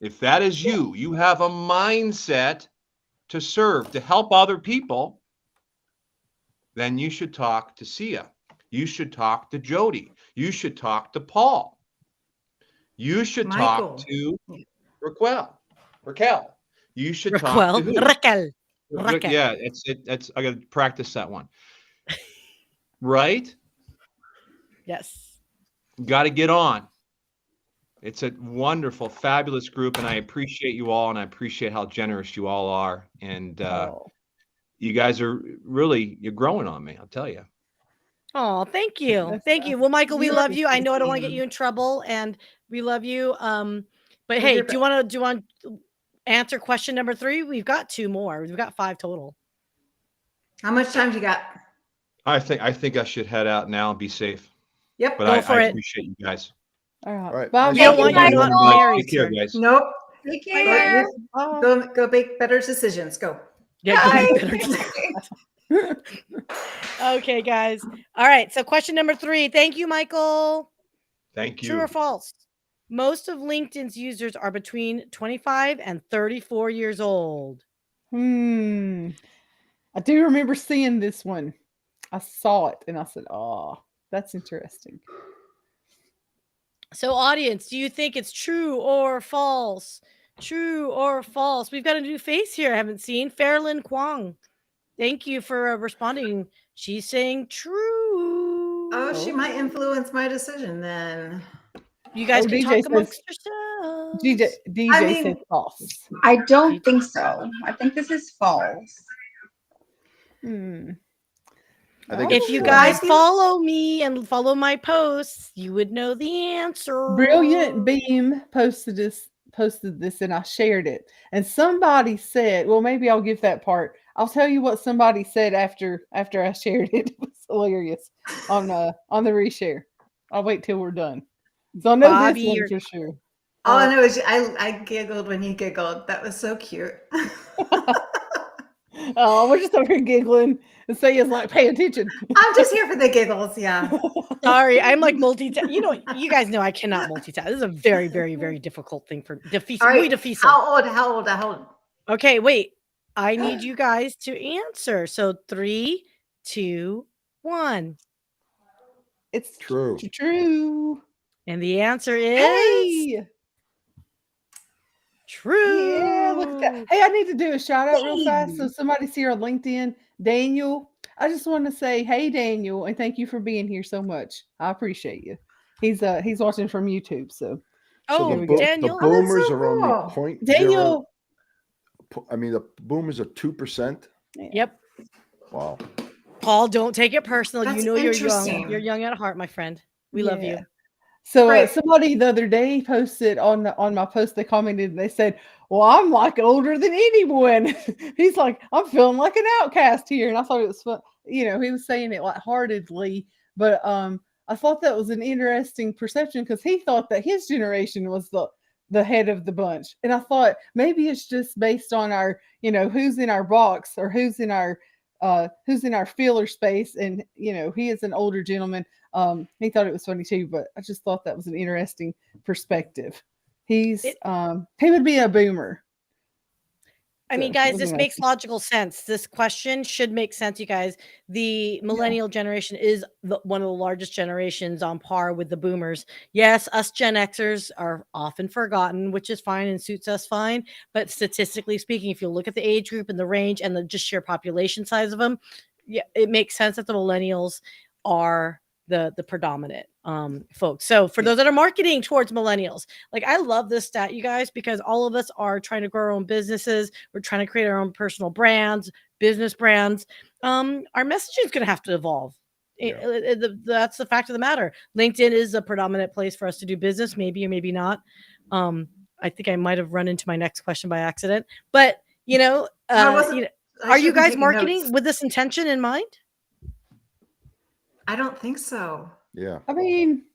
If that is you have a mindset to serve, to help other people, then you should talk to Sia. You should talk to Jodie. You should talk to Paul. You should talk to Raquel. You should talk to who? Raquel. Yeah, it's I got to practice that one. Right? Yes. Got to get on. It's a wonderful, fabulous group, and I appreciate you all, and I appreciate how generous you all are. And you guys are you're growing on me, I'll tell you. Oh, thank you. That's Thank you. Well, Michael, we You're love you. I know I don't want to get amazing. you in trouble, and we love you. But Well, hey, you're do you want to answer question number 3? We've got 2 more. We've got 5 total. How much time do you got? I think I should head out now and be safe. Yep. But Go I for it. appreciate you guys. All All right. right. Bye. Nice We don't talking want to you not Michael. married, Take care, sir. guys. Nope. Take Go, care. go make better decisions. Go. Yeah, go make Bye. better. Okay, guys. All right. So question number 3. Thank you, Michael. Thank you. True or false? Most of LinkedIn's users are between 25 and 34 years old. I do remember seeing this one. I saw it and I said, "Oh, that's interesting." So, audience, do you think it's true or false? True or false? We've got a new face here I haven't seen. Fairlyn Kwong. Thank you for responding. She's saying true. Oh, she might influence my decision then. You guys can DJ talk says- amongst yourselves. DJ I mean- said false. I don't think so. I think this is false. I think If it's you true. guys follow me and follow my posts, you would know the answer. Brilliant Beam posted this, and I shared it. And somebody said, well, maybe I'll give that part. I'll tell you what somebody said after I shared it. It was hilarious on the reshare. I'll wait till we're done. So I know Bobby, this one for sure. All I know is I giggled when you giggled. That was so cute. Oh, we're just over here giggling and saying, like, pay attention. I'm just here for the giggles. Yeah. Sorry, I'm like multitask. You guys know I cannot multitask. This is a very, very, very difficult thing for difícil. All right. Muy difícil. How old? Okay, wait. I need you guys to answer. So 3, 2, 1. It's True. True. And the answer is Hey. true. Yeah, look at that. Hey, I need to do a shout out real fast. So somebody's here on LinkedIn. Daniel, I just want to say, hey, Daniel, and thank you for being here so much. I appreciate you. He's watching from YouTube. So Oh, the Daniel. boomers so are only cool. 0.0. Daniel. I mean, the boomers are 2%. Yep. Wow. Paul, don't take it personal. That's You know you're young. interesting. You're young at heart, my friend. We love you. So Right. somebody the other day posted on my post, they commented and they said, well, I'm like older than anyone. He's like, I'm feeling like an outcast here. And I thought it was fun. He was saying it lightheartedly, but I thought that was an interesting perception because he thought that his generation was the head of the bunch. And I thought maybe it's just based on our, who's in our box or who's in our feeler space. And, he is an older gentleman. He thought it was funny too, but I just thought that was an interesting perspective. He would be a boomer. I mean, guys, this makes logical sense. This question should make sense, you guys. The millennial generation is one of the largest generations on par with the boomers. Yes, us Gen Xers are often forgotten, which is fine and suits us fine. But statistically speaking, if you look at the age group and the range and the just sheer population size of them, yeah, it makes sense that the millennials are the predominant folks. So for those that are marketing towards millennials, like I love this stat, you guys, because all of us are trying to grow our own businesses. We're trying to create our own personal brands, business brands. Our messaging is going to have to evolve. Yeah. That's the fact of the matter. LinkedIn is a predominant place for us to do business, maybe or maybe not. I think I might have run into my next question by accident, but are you guys marketing with this intention in mind? I don't think so. Yeah. I mean,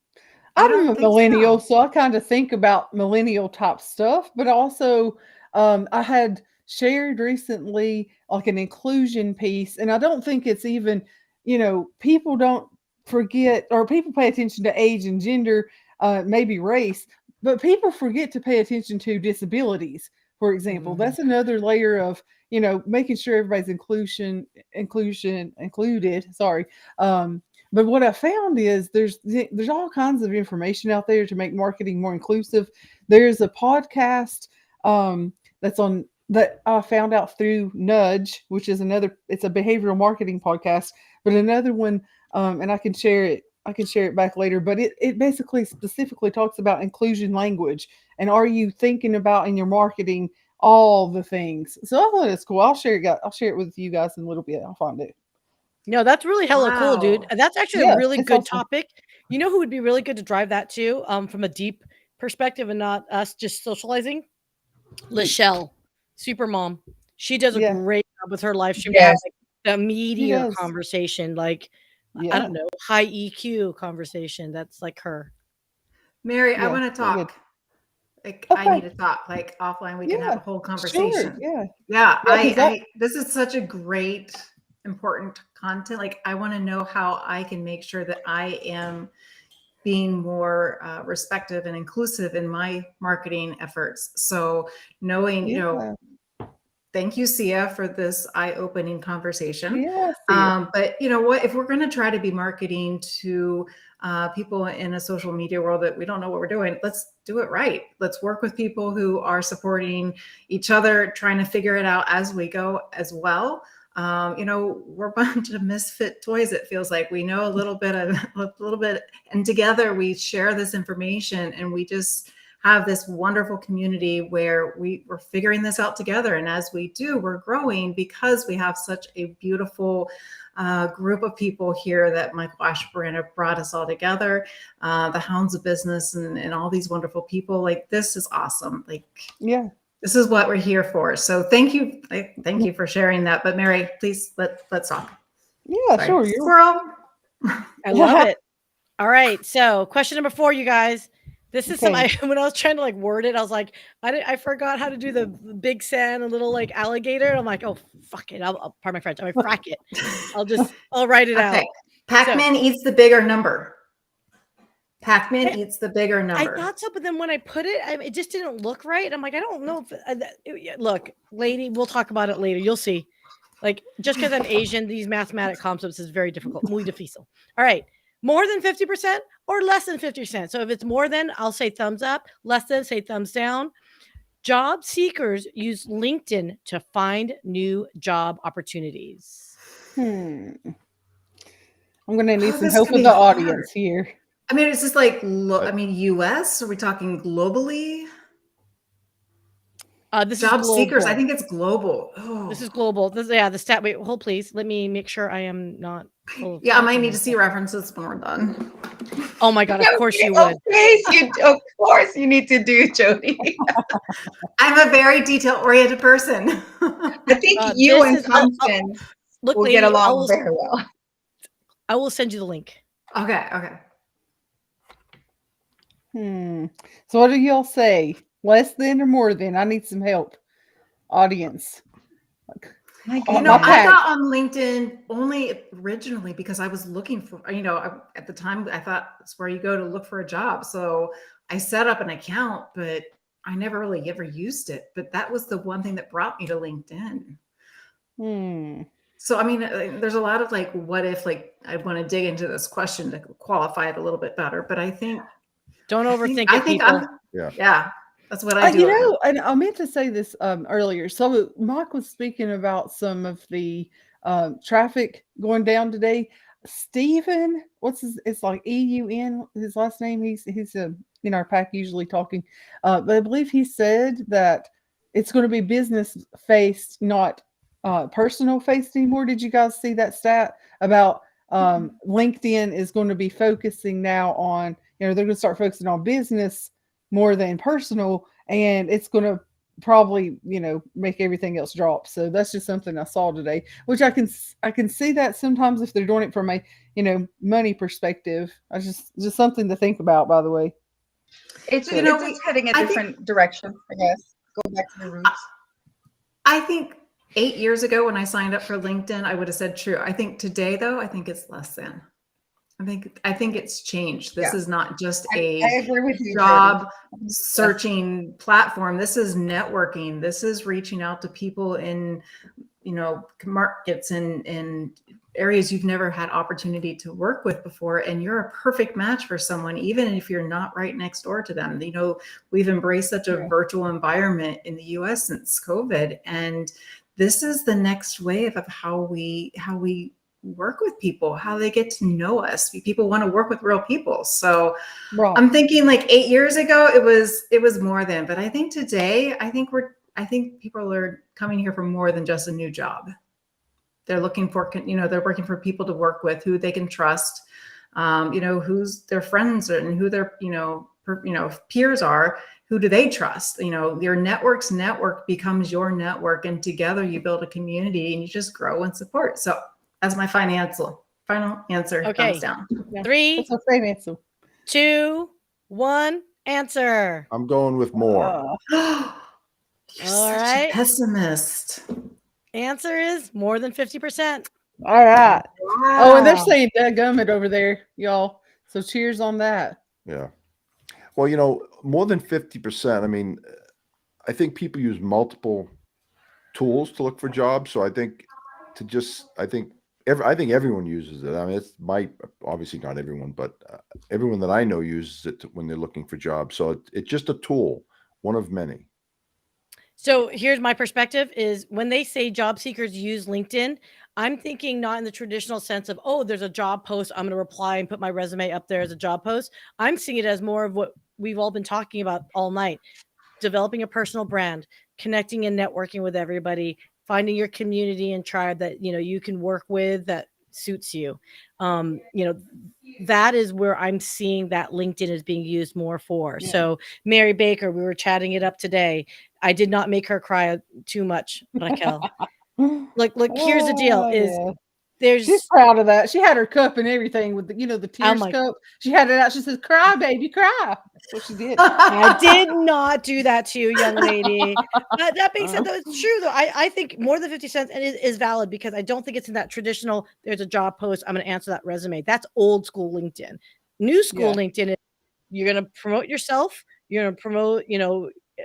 I'm a millennial, so I kind of think about millennial type stuff, but also I had shared recently like an inclusion piece, and I don't think it's even, people don't forget or people pay attention to age and gender, maybe race, but people forget to pay attention to disabilities, for example. That's another layer of, making sure everybody's included. Sorry. But what I found is there's all kinds of information out there to make marketing more inclusive. There's a podcast that I found out through Nudge, which is it's a behavioral marketing podcast, but another one, and I can share it back later, but it basically specifically talks about inclusion language. And are you thinking about in your marketing all the things? So I thought it's cool. I'll share it with you guys in a little bit. I'll find it. No, that's really hella cool, dude. Wow. And that's actually Yeah, a really it's good awesome. topic. You know who would be really good to drive that too, from a deep perspective and not us just socializing? Lachelle, super mom. She does a Yeah. great job with her live stream. Yes. Like the meteor does. conversation, like I Yeah. don't know, high EQ conversation. That's like her. Mary, I Yeah, want to very good. talk. Like I Okay. need to talk. Like offline, we can have a Yeah. whole Sure. conversation. Yeah. Yeah, Yeah, 'cause I this is such a great, important content. Like I want to know how I can make sure that I am being more respectful and inclusive in my marketing efforts. So knowing, you know, Yeah. thank you, Sia, for this eye-opening conversation. Yeah. See you. But you know what? If we're going to try to be marketing to people in a social media world that we don't know what we're doing, let's do it right. Let's work with people who are supporting each other, trying to figure it out as we go as well. You know, we're a bunch of misfit toys. It feels like we know a little bit, and together we share this information, and we just have this wonderful community where we're figuring this out together. And as we do, we're growing because we have such a beautiful group of people here that Mike Ashabraner brought us all together, the Hounds of Business and all these wonderful people. Like, this is awesome. Like, Yeah. this is what we're here for. So thank you. Thank you for sharing that. But Mary, please let's talk. Yeah, Sorry. sure. Squirrel. I love it. All right. So question number 4, you guys. This is Okay. when I was trying to like word it, I was like, I forgot how to do the big sand, a little like alligator. And I'm like, oh fuck it. I'll pardon my French. I mean, frack it. I'll write it out. Okay. Pac-Man eats the bigger number. Pac-Man eats the bigger number. I thought so, but then when I put it, it just didn't look right. I'm like, I don't know if look, lady, we'll talk about it later. You'll see. Like, just because I'm Asian, these mathematic concepts is very difficult. Muy difícil. All right. More than 50% or less than 50%. So if it's more than, I'll say thumbs up. Less than, say thumbs down. Job seekers use LinkedIn to find new job opportunities. I'm going to need some help with the audience here. I mean, it's just like, I mean, US? Are we talking globally? This job is global. seekers. I think it's global. Oh. This is global. The stat. Wait, hold please. Let me make sure I am not. Yeah, I might need to see references when we're done. Oh my god! Of course you would. Of course you need to do, Jodie. I'm a very detail-oriented person. I think you and Constance will get along very well. I will send you the link. Okay. So what do y'all say? Less than or more than? I need some help. Audience. I got on LinkedIn only originally because I was looking for, at the time I thought it's where you go to look for a job. So I set up an account, but I never really ever used it. But that was the one thing that brought me to LinkedIn. So, I mean, there's a lot of like, what if, like, I want to dig into this question to qualify it a little bit better, but I think. Don't overthink it, people. Yeah. That's what I do. You know, and I meant to say this earlier. So Mike was speaking about some of the traffic going down today. Stephen, it's like EUN, his last name. He's in our pack usually talking. But I believe he said that it's going to be business faced, not personal faced anymore. Did you guys see that stat about LinkedIn is going to be focusing now on, they're going to start focusing on business more than personal, and it's going to probably, make everything else drop. So that's just something I saw today, which I can see that sometimes if they're doing it from a, money perspective. I just something to think about, by the way. It's just heading a different direction, I guess. Go back to the roots. I think 8 years ago when I signed up for LinkedIn, I would have said true. I think today, though, I think it's less than. I think it's changed. This is not just a job searching platform. This is networking. This is reaching out to people in, markets and areas you've never had opportunity to work with before. And you're a perfect match for someone, even if you're not right next door to them. We've embraced such a virtual environment in the US since COVID. And this is the next wave of how we work with people, how they get to know us. People want to work with real people. So I'm thinking like 8 years ago, it was more than, but I think today, I think people are coming here for more than just a new job. They're looking for, they're working for people to work with who they can trust, who's their friends and who their, peers are. Who do they trust? Your network becomes your network, and together you build a community and you just grow and support. So that's my final answer. Okay. Thumbs down. Yeah. 3, That's my same answer. 2, 1, answer. I'm going with more. You're such a pessimist. Answer is more than 50%. All right. Wow. Oh, and they're saying dadgummit over there, y'all. So cheers on that. Yeah. Well, more than 50%. I mean, I think people use multiple tools to look for jobs. So I think everyone uses it. I mean, it's obviously not everyone, but everyone that I know uses it when they're looking for jobs. So it's just a tool, one of many. So here's my perspective is when they say job seekers use LinkedIn, I'm thinking not in the traditional sense of, oh, there's a job post, I'm going to reply and put my resume up there as a job post. I'm seeing it as more of what we've all been talking about all night, developing a personal brand, connecting and networking with everybody, finding your community and tribe that, you can work with that suits you. That is where I'm seeing that LinkedIn is being used more for. Yeah. So Mary Baker, we were chatting it up today. I did not make her cry too much, Raquel. Look, here's the deal she's proud of that. She had her cup and everything with the tears cup. She had it out. She says, cry, baby, cry. That's what she did. I did not do that to you, young lady. That being said, though, it's true, though. I think more than 50 cents is valid because I don't think it's in that traditional, there's a job post, I'm going to answer that resume. That's old school LinkedIn. New school LinkedIn is you're going to promote yourself. You're going to promote,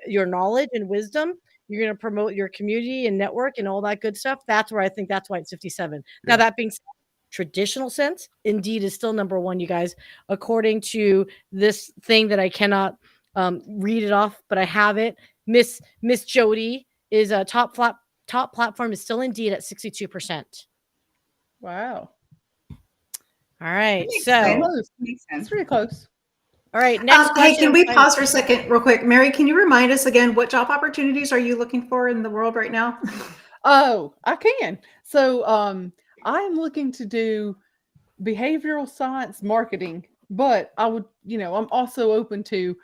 your knowledge and wisdom. You're going to promote your community and network and all that good stuff. That's where I think that's why it's 57. Yeah. Now, that being said, traditional sense, Indeed is still number one, you guys, according to this thing that I cannot read it off, but I have it. Miss Jodie is a top platform is still Indeed at 62%. Wow. All right. Makes sense. Pretty close. All right. Next question. Hey, can we pause for a second real quick? Mary, can you remind us again, what job opportunities are you looking for in the world right now? Oh, I can. So I'm looking to do behavioral science marketing, but I would, I'm also open to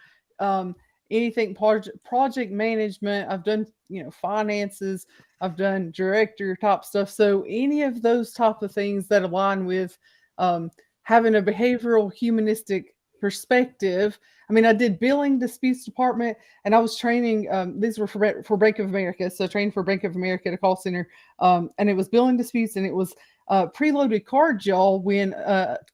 anything project management. I've done, finances. I've done director type stuff. So any of those type of things that align with having a behavioral humanistic perspective. I mean, I did billing disputes department, and I was training. These were for Bank of America, so trained for Bank of America at a call center, and it was billing disputes, and it was preloaded cards, y'all, when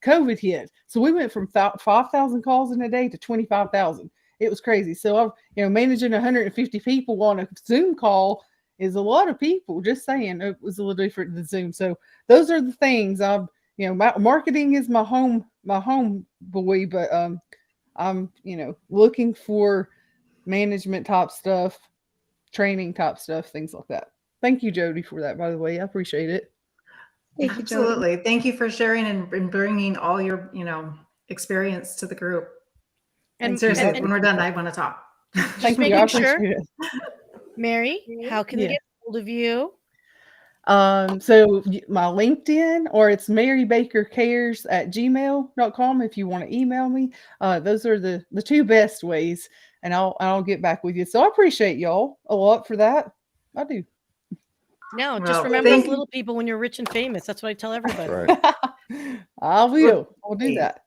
COVID hit. So we went from 5,000 calls in a day to 25,000. It was crazy. So managing 150 people on a Zoom call is a lot of people. Just saying, it was a little different than Zoom. So those are the things marketing is my home boy, but I'm looking for management type stuff, training type stuff, things like that. Thank you, Jodie, for that, by the way. I appreciate it. Thank you, absolutely. Thank you for sharing and bringing all your experience to the group. And seriously, when we're done, I want to talk. Thank you. I appreciate it. Mary, how can they get hold of you? So my LinkedIn, or it's marybakercares@gmail.com if you want to email me. Those are the two best ways, and I'll get back with you. So I appreciate y'all a lot for that. I do. No, just remember those little people when you're rich and famous. That's what I tell everybody. Right. I will. I'll do that.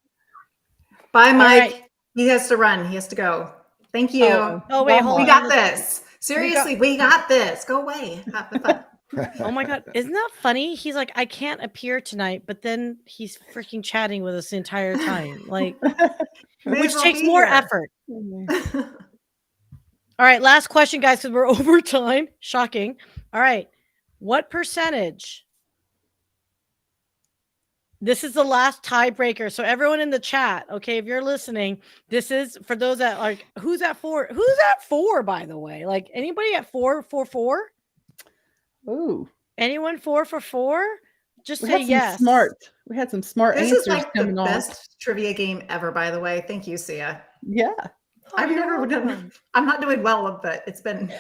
Bye, Mike. Right. He has to run. He has to go. Thank you. Oh wait, hold on. We got this. Seriously, we got this. Go away. Have fun. Oh my God. Isn't that funny? He's like, I can't appear tonight, but then he's freaking chatting with us the entire time. Like, which takes more effort. All right. Last question, guys, because we're over time. Shocking. All right. What percentage? This is the last tiebreaker. So everyone in the chat, okay, if you're listening, this is for those that like, who's at 4? Who's at 4, by the way? Like anybody at 4? Ooh. Anyone 4 for 4? Just say yes. We had some smart answers. This is like the best trivia game ever, by the way. Thank you, Sia. Yeah. I've never done. I'm not doing well, but it's been.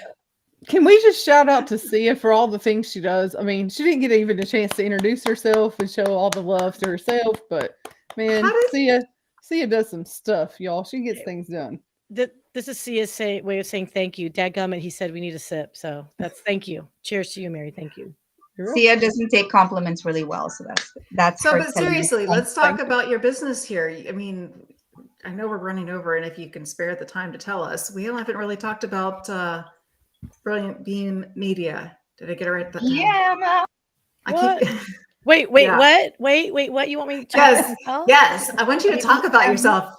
Can we just shout out to Sia for all the things she does? I mean, she didn't get even a chance to introduce herself and show all the love to herself, but man, Sia does some stuff, y'all. She gets things done. This is Sia's way of saying thank you. Dadgummit, he said we need a sip. So that's thank you. Cheers to you, Mary. Thank you. Sia doesn't take compliments really well. So that's so, but seriously, let's talk about your business here. I mean, I know we're running over, and if you can spare the time to tell us, we haven't really talked about Brilliant Beam Media. Did I get it right that time? Yeah. Wait, yeah. What? Wait, what? You want me to Yes, I want you to talk about yourself.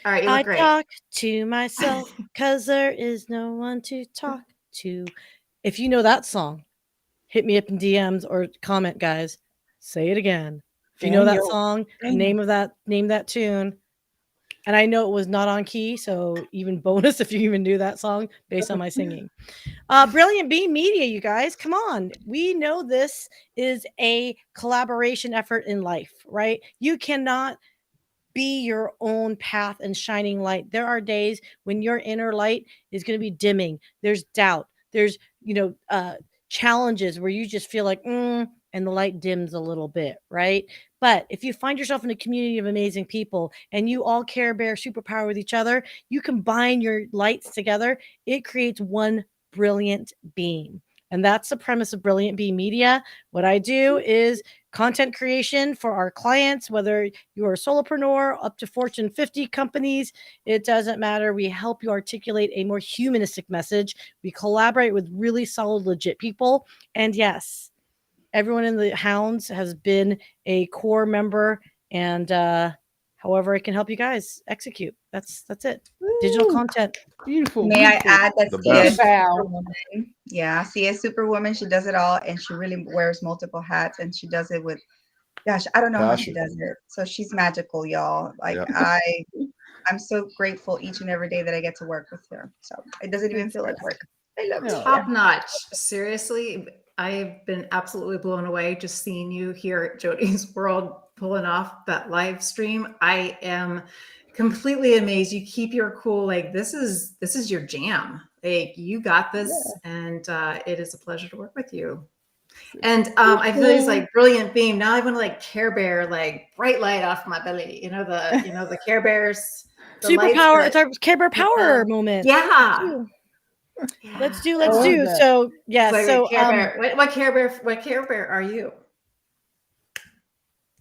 All right, you look great. I talk to myself because there is no one to talk to. If you know that song, hit me up in DMs or comment, guys. Say it again. If you know that song, name that tune. And I know it was not on key, so even bonus if you even knew that song based on my singing. Brilliant Beam Media, you guys, come on. We know this is a collaboration effort in life, right? You cannot be your own path and shining light. There are days when your inner light is going to be dimming. There's doubt. There's, challenges where you just feel like, and the light dims a little bit, right? But if you find yourself in a community of amazing people and you all bear superpower with each other, you combine your lights together, it creates one brilliant beam. And that's the premise of Brilliant Beam Media. What I do is content creation for our clients, whether you're a solopreneur up to Fortune 50 companies, it doesn't matter. We help you articulate a more humanistic message. We collaborate with really solid, legit people. And yes, everyone in the Hounds has been a core member, and however I can help you guys execute. That's it. Woo. Digital content. Beautiful. May I add that Sia is Superwoman? Yeah, Sia is Superwoman. She does it all, and she really wears multiple hats, and she does it with, gosh, I don't know how she does it. So she's magical, y'all. Like I'm so grateful each and every day that I get to work with her. So it doesn't even feel like work. I love it. Top notch. Seriously, I've been absolutely blown away just seeing you here at Jodie's World pulling off that live stream. I am completely amazed. You keep your cool. Like this is your jam. Like you got this, and it is a pleasure to work with you. And I feel it's like Brilliant Beam. Now I want to like Care Bear, like bright light off my belly. You know the Care Bears. Superpower. It's our Care Bear power moment. Yeah. Let's do. So yeah. So Care Bear. What Care Bear are you?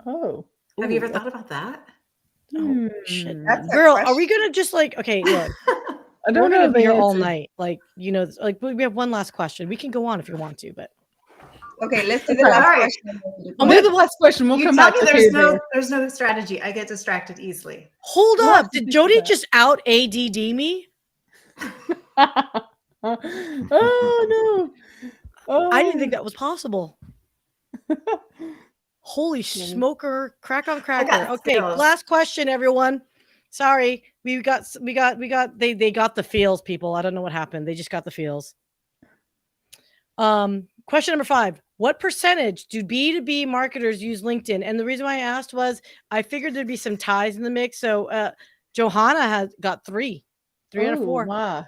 Oh, have you ever thought about that? Oh shit, girl, are we gonna just like look? I don't know. Be here all night, like we have one last question. We can go on if you want to, but okay, let's do the last question. I'll do the last question. We'll come back to there's no strategy. I get distracted easily. Hold up, did Jodie just out ADD me? Oh no! Oh. I didn't think that was possible. Holy smoker, crack on cracker. Okay, last question, everyone. Sorry, they got the feels, people. I don't know what happened. They just got the feels. Question number 5. What percentage do B2B marketers use LinkedIn? And the reason why I asked was I figured there'd be some ties in the mix. So Johanna has got 3 out of 4. Wow.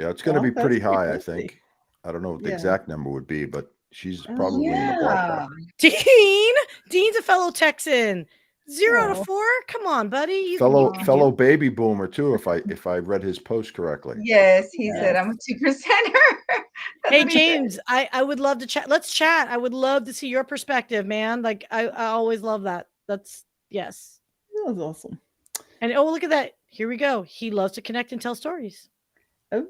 Yeah, it's going to be pretty high, I think. I don't know what the exact number would be, but she's probably in the ballpark. Dean's a fellow Texan. 0 out of 4. Come on, buddy. Fellow baby boomer too. If I read his post correctly. Yes, he said I'm a 2%er. Hey James, I would love to chat. Let's chat. I would love to see your perspective, man. Like I always love that. That's yes. That was awesome. And look at that. Here we go. He loves to connect and tell stories. Oh,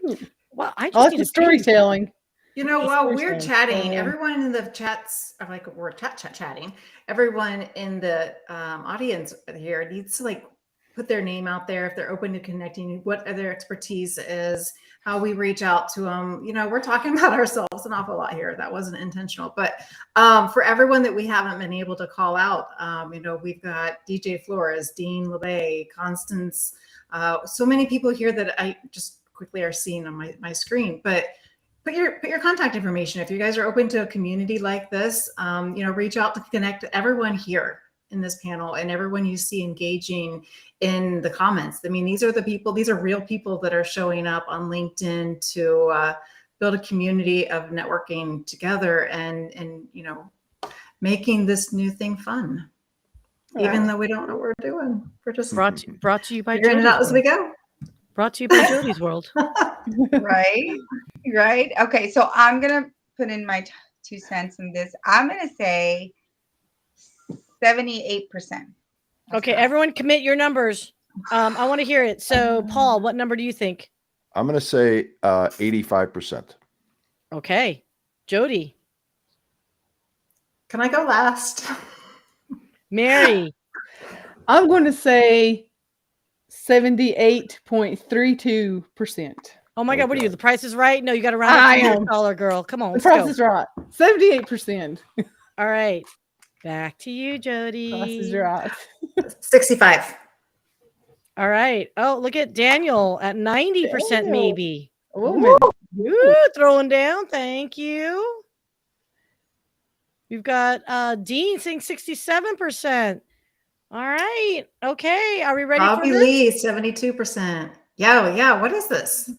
well, I just like the storytelling. You know, while we're chatting, everyone in the chats are like we're chatting. Everyone in the audience here needs to like put their name out there if they're open to connecting. What their expertise is, how we reach out to them. You know, we're talking about ourselves an awful lot here. That wasn't intentional, but for everyone that we haven't been able to call out, we've got DJ Flores, Dean LeBay, Constance, so many people here that I just quickly are seeing on my screen, but. Put your contact information. If you guys are open to a community like this, reach out to connect everyone here in this panel and everyone you see engaging in the comments. I mean, these are real people that are showing up on LinkedIn to build a community of networking together and making this new thing fun. Even though we don't know what we're doing. We're just brought to you by figuring it out Jodie's as we World. go. Brought to you by Jodie's World. Right. Okay, so I'm gonna put in my 2 cents in this. I'm gonna say 78%. Okay, everyone commit your numbers. I want to hear it. So, Paul, what number do you think? I'm going to say 85%. Okay. Jodie. Can I go last? Mary. I'm going to say 78.32%. Oh my God, what are you? The Price is Right? No, you got to round I up to am. the dollar, girl. Come on, The let's price go. is right. 78%. All right. Back to you, Jodie. Price is right. 65. All right. Oh, look at Daniel at 90% Daniel. maybe. Oh, Woo, throwing down. Thank you. We've got Dean saying 67%. All right. Okay. Are we ready Bobby for this? Lee, 72%. Yeah. What is this?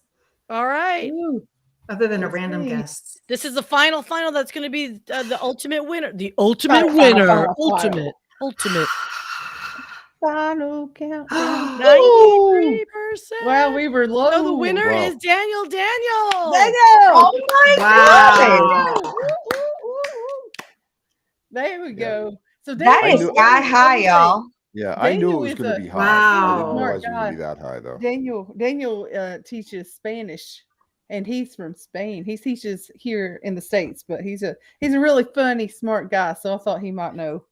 All right. Ooh. Other than a Let's random see. guest. This is the final that's going to be the ultimate winner. The ultimate Final, winner. final. Ultimate. Final countdown. 93%. Wow, we were low. So the winner Wow. is Daniel. Oh my Wow. God. There we go. So That Daniel, is sky high, y'all. Yeah, I knew Daniel it was is going to a- be high. I didn't Wow. realize it was Smart going to be that high, though. Daniel teaches Spanish, and he's from Spain. He teaches here in the States, but he's a really funny, smart guy. So I thought he might know.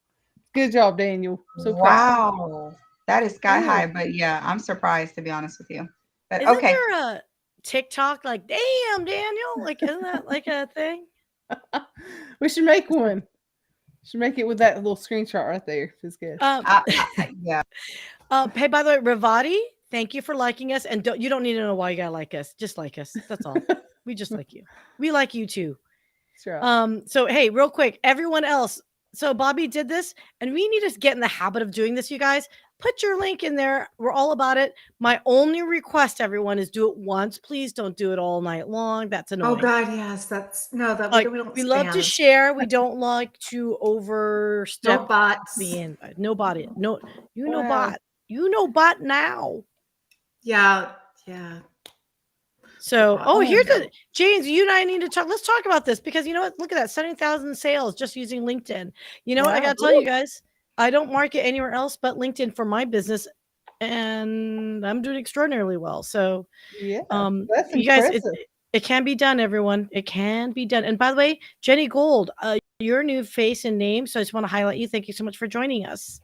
Good job, Daniel. So proud. Wow. That is sky high, but yeah, I'm surprised to be honest with you. But Isn't okay. there a TikTok like, damn, Daniel? Like, isn't that like a thing? We should make one. Should make it with that little screenshot right there. It's good. Yeah. Hey, by the way, Ravati, thank you for liking us. And you don't need to know why you gotta like us. Just like us. That's all. We just like you. We like you too. That's right. So hey, real quick, everyone else. So Bobby did this, and we need to get in the habit of doing this, you guys. Put your link in there. We're all about it. My only request, everyone, is do it once. Please don't do it all night long. That's annoying. Oh God, yes. That's that Like, we don't we love to spam. share. We don't like to overstep No bots. the invite. No bot. No, you know Wow. bot. You know bot now. Yeah. So, here's no. the James. You and I need to talk. Let's talk about this because you know what? Look at that, 70,000 sales just using LinkedIn. You know what? I got to tell you guys, I don't market anywhere else but LinkedIn for my business, and I'm doing extraordinarily well. So, Yeah, that's you guys, it can be done, everyone. It can be done. And by the way, Jenny Gold, your new face and name. So I just want to highlight you. Thank you so much for joining us.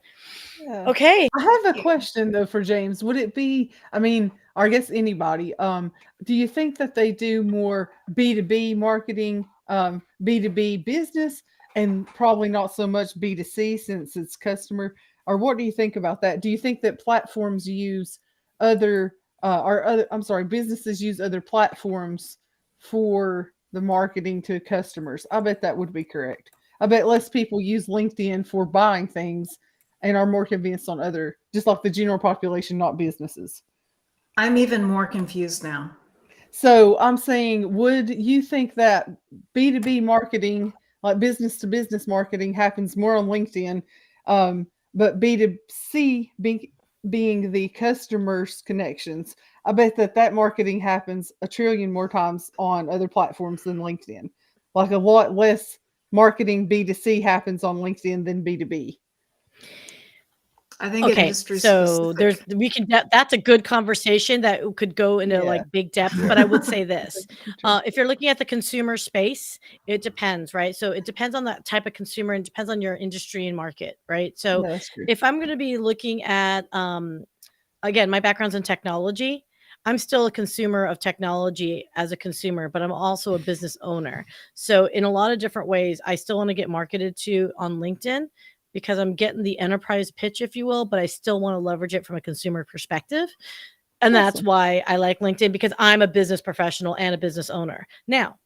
Yeah. Okay. I have a question though for James. Would it be, I mean, or I guess anybody, do you think that they do more B2B marketing, B2B business, and probably not so much B2C since it's customer? Or what do you think about that? Do you think that platforms use businesses use other platforms for the marketing to customers? I bet that would be correct. I bet less people use LinkedIn for buying things and are more convinced on other, just like the general population, not businesses. I'm even more confused now. So I'm saying, would you think that B2B marketing, like business to business marketing, happens more on LinkedIn, but B2C being the customer's connections, I bet that marketing happens a trillion more times on other platforms than LinkedIn. Like a lot less marketing B2C happens on LinkedIn than B2B. I think Okay, industry so specific. that's a good conversation that could go into like big depth, but I would say this, if you're looking at the consumer space, it depends, right? So it depends on that type of consumer and depends on your industry and market, right? So if I'm going to be looking at, again, my background's in technology, I'm still a consumer of technology as a consumer, but I'm also a business owner. So in a lot of different ways, I still want to get marketed to on LinkedIn, because I'm getting the enterprise pitch, if you will, but I still want to leverage it from a consumer perspective. And that's why I like LinkedIn, because I'm a business professional and a business owner. Now,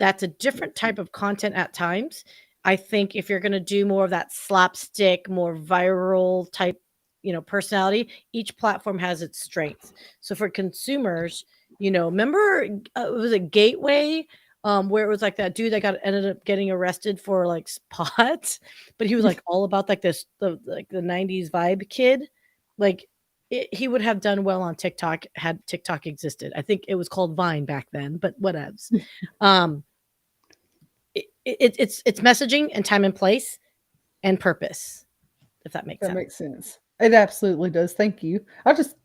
that's a different type of content at times. I think if you're going to do more of that slapstick, more viral type, personality, each platform has its strengths. So for consumers, You know, remember it was a Gateway where it was like that dude that ended up getting arrested for like spots, but he was like all about like the 90s vibe kid. Like he would have done well on TikTok had TikTok existed. I think it was called Vine back then, but whatevs. It's messaging and time and place and purpose, if that makes sense. That makes sense. It absolutely does. Thank you. I just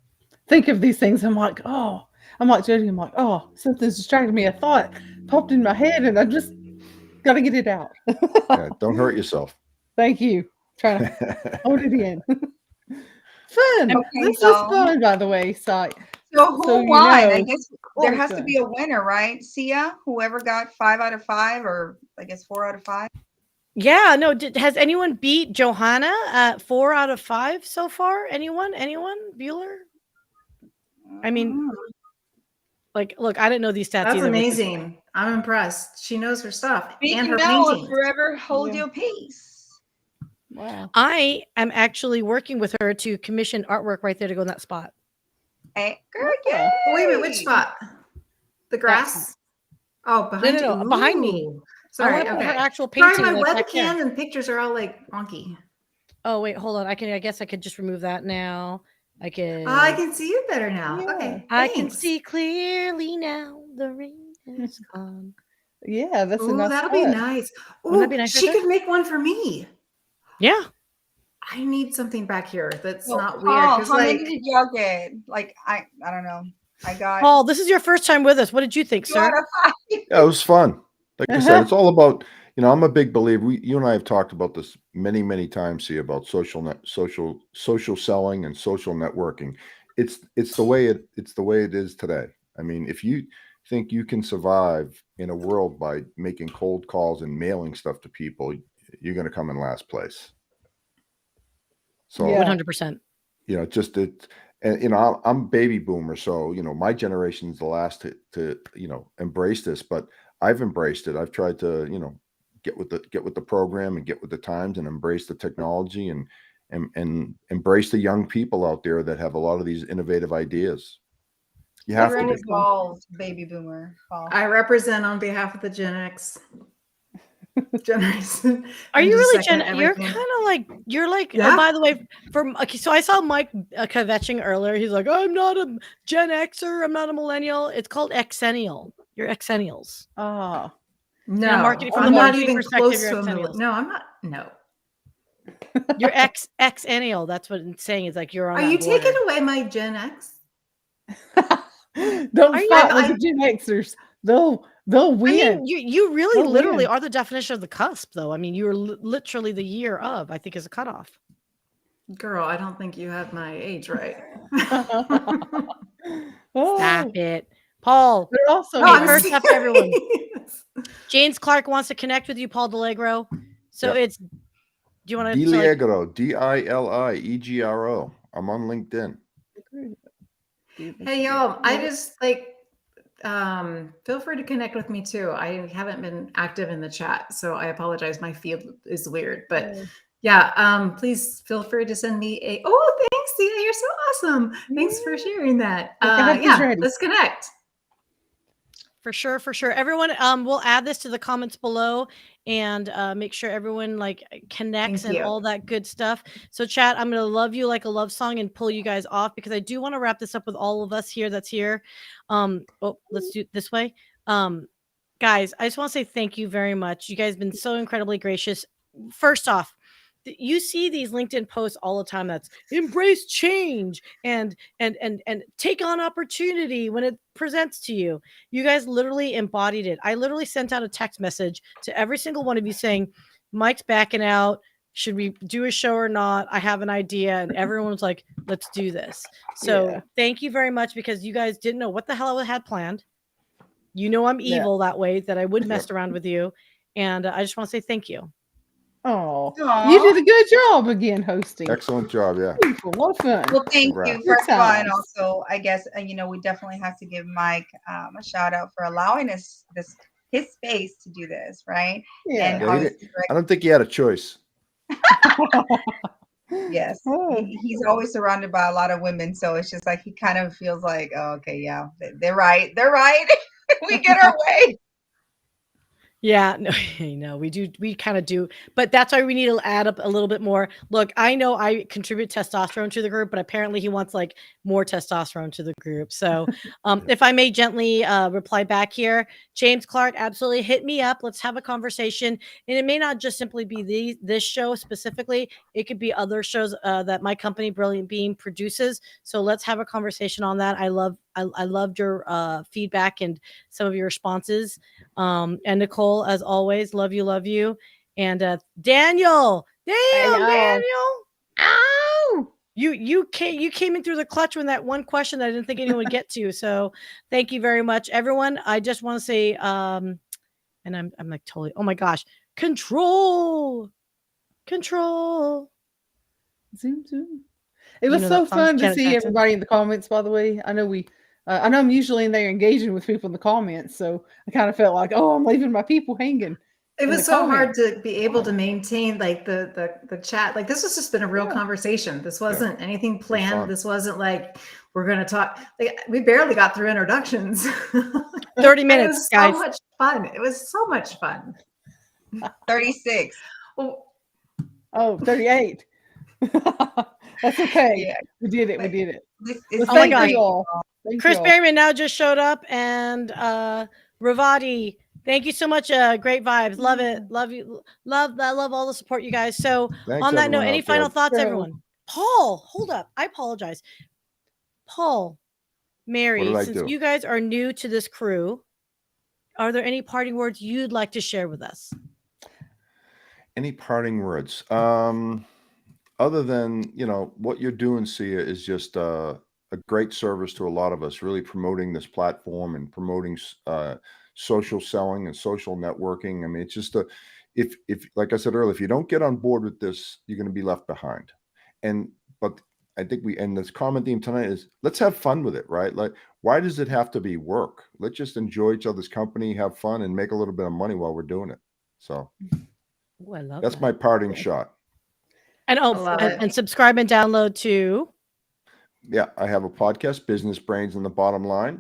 think of these things. I'm like, oh, Jodie. I'm like, oh, something's distracted me. A thought popped in my head, and I just got to get it out. Yeah, don't hurt yourself. Thank you. Trying to hold it in. Fun. Okay, This is fun, by the way. So who won? I guess there has to be a winner, right? Sia, whoever got 5 out of 5, or I guess 4 out of 5. Yeah, no. Has anyone beat Johanna at 4 out of 5 so far? Anyone? Bueller? I mean, like, look, I didn't know these stats. That's either. amazing. I'm impressed. She knows her stuff and her Now, painting. forever hold your peace. Wow. I am actually working with her to commission artwork right there to go in that spot. Hey, girl, Oh, wait a minute, which spot? The grass? Oh, behind No, you. behind me. Sorry, I want to put her okay. actual painting. Sorry, my like, back there. webcam and pictures are all like wonky. Oh wait, hold on. I guess I could just remove that now. I can see you better now. Yeah. Okay. I can thanks. see clearly now. The rain is gone. Yeah, that's a Ooh, nice that'll spot. be nice. Wouldn't that Ooh, be nice she right there? could make one for me. Yeah. I need something back here that's Well, not weird. Paul, 'cause, how like, many did y'all get? Like, I don't know. I got Paul, this is your first time with us. What did you think, 2 sir? out of 5. Yeah, it was fun. Like I said, it's all about, I'm a big believer. You and I have talked about this many, many times here about social selling and social networking. It's the way it is today. I mean, if you think you can survive in a world by making cold calls and mailing stuff to people, you're going to come in last place. So 100%. And I'm baby boomer, so my generation's the last to embrace this, but I've embraced it. I've tried to get with the program and get with the times and embrace the technology and embrace the young people out there that have a lot of these innovative ideas. You have You're to an be. evolved baby boomer, Paul. I represent on behalf of the Gen X generation. Are you really Gen? You're kind of like Yeah. Oh, by the way, so I saw Mike kvetching earlier. He's like, I'm not a Gen Xer. I'm not a millennial. It's called Xennial. You're Xennials. Oh. No, from I'm the not marketing even perspective, close you're to a Xennials. No, I'm not. No. You're Xennial. That's what it's saying. Is like you're on. Are you taking away my Gen X? Don't fight with the Gen Xers. They'll win. I mean, you really literally are the definition of the cusp, though. I mean, you're literally the year of, I think, is a cutoff. Girl, I don't think you have my age right. Stop it. Paul. They're also first up, everyone. James Clark wants to connect with you, Paul Delegro. So it's, do you want to? Diliegro, DILIEGRO. I'm on LinkedIn. Hey, y'all, I just feel free to connect with me too. I haven't been active in the chat, so I apologize. My field is weird, but yeah, please feel free to send me thanks, Sia. You're so awesome. Thanks for sharing that. Let's connect. For sure. Everyone, we'll add this to the comments below and make sure everyone connects and all that good stuff. So chat, I'm going to love you like a love song and pull you guys off because I do want to wrap this up with all of us here that's here. Let's do it this way. Guys, I just want to say thank you very much. You guys have been so incredibly gracious. First off, you see these LinkedIn posts all the time. That's embrace change and take on opportunity when it presents to you. You guys literally embodied it. I literally sent out a text message to every single one of you saying, Mike's backing out. Should we do a show or not? I have an idea. And everyone was like, let's do this. So thank you very much because you guys didn't know what the hell I had planned. I'm evil that way, that I would mess around with you. And I just want to say thank you. Oh, you did a good job again hosting. Excellent job, yeah. A lot of fun. Well, thank you. First of all, and also, I guess, we definitely have to give Mike a shout out for allowing us his space to do this, right? Yeah. And I don't think he had a choice. Yes, Oh. he's always surrounded by a lot of women, so it's just like he kind of feels like, oh, okay, yeah, they're right. We get our way. Yeah, no, no, we kind of do, but that's why we need to add up a little bit more. Look, I know I contribute testosterone to the group, but apparently he wants like more testosterone to the group. So, if I may gently reply back here, James Clark, absolutely hit me up. Let's have a conversation, and it may not just simply be this show specifically. It could be other shows that my company, Brilliant Beam, produces. So let's have a conversation on that. I loved your feedback and some of your responses. And Nicole, as always, love you. And Daniel, ow! You came in through the clutch with that one question that I didn't think anyone would get to. So thank you very much, everyone. I just want to say, and I'm like totally, oh my gosh, control. Zoom. It was so fun to see everybody in the comments, by the way. I know I know I'm usually in there engaging with people in the comments, so I kind of felt like, oh, I'm leaving my people hanging. It was so hard to be able to maintain like the chat. Like this has just been a real conversation. This wasn't anything planned. This wasn't like we're going to talk. Like we barely got through introductions. 30 minutes, guys. So much fun. It was so much fun. 36. Oh, 38. That's okay. Yeah. We did it. Oh my gosh. Chris Berryman now just showed up, and Ravati, thank you so much. Great vibes. Love it. Love you. Love all the support, you guys. So on that note, any final thoughts, everyone? Paul, hold up. I apologize. Paul, Mary, since you guys are new to this crew, are there any parting words you'd like to share with us? Any parting words? Other than, what you're doing, Sia, is just a great service to a lot of us, really promoting this platform and promoting social selling and social networking. I mean, it's just if like I said earlier, if you don't get on board with this, you're going to be left behind. But I think this common theme tonight is let's have fun with it, right? Like, why does it have to be work? Let's just enjoy each other's company, have fun, and make a little bit of money while we're doing it. So I love that's my parting shot. And and subscribe and download too. Yeah, I have a podcast, Business Brains and the Bottom Line.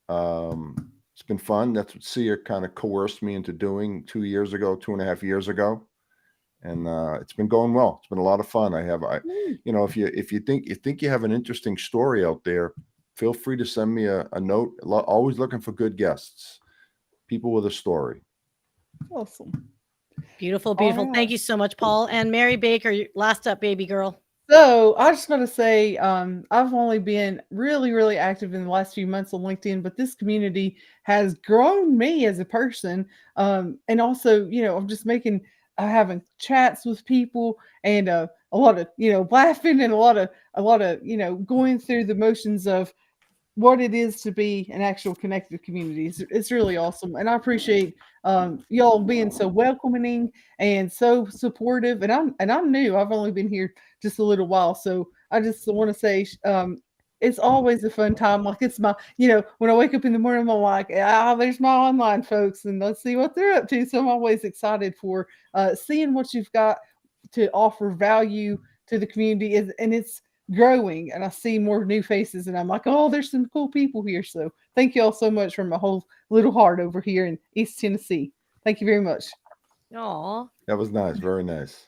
It's been fun. That's what Sia kind of coerced me into doing 2.5 years ago. And it's been going well. It's been a lot of fun. If you think you have an interesting story out there, feel free to send me a note. Always looking for good guests, people with a story. Awesome. Beautiful. Right. Thank you so much, Paul. And Mary Baker, last up, baby girl. So I just want to say, I've only been really, really active in the last few months on LinkedIn, but this community has grown me as a person. And also, I'm just having chats with people and a lot of, laughing and a lot of, going through the motions of what it is to be an actual connected community. It's really awesome. And I appreciate y'all being so welcoming and so supportive. And I'm new. I've only been here just a little while. So I just want to say it's always a fun time. Like it's my, when I wake up in the morning, I'm like, there's my online folks and let's see what they're up to. So I'm always excited for seeing what you've got to offer value to the community. And it's growing, and I see more new faces, and I'm like, oh, there's some cool people here. So thank you all so much from my whole little heart over here in East Tennessee. Thank you very much. Aw, that was nice. Very nice.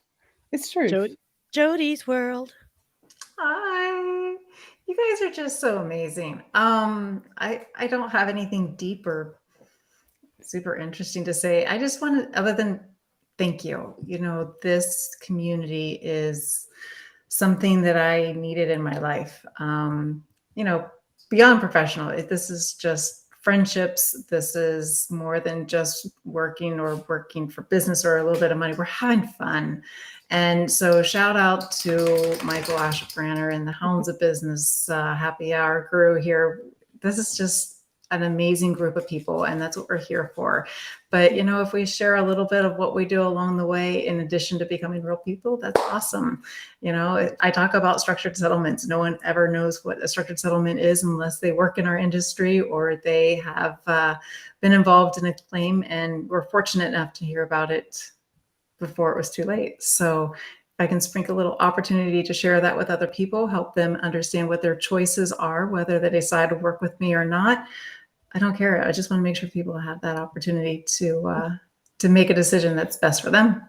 It's true. Jodie's World. Hi, you guys are just so amazing. I don't have anything deep or super interesting to say. I just want to, other than thank you. This community is something that I needed in my life. Beyond professional, this is just friendships. This is more than just working for business or a little bit of money. We're having fun. And so shout out to Michael Ashabraner and the Hounds of Business Happy Hour crew here. This is just an amazing group of people, and that's what we're here for. But if we share a little bit of what we do along the way, in addition to becoming real people, that's awesome. I talk about structured settlements. No one ever knows what a structured settlement is unless they work in our industry or they have been involved in a claim, and we're fortunate enough to hear about it before it was too late. So I can sprinkle a little opportunity to share that with other people, help them understand what their choices are, whether they decide to work with me or not. I don't care. I just want to make sure people have that opportunity to make a decision that's best for them.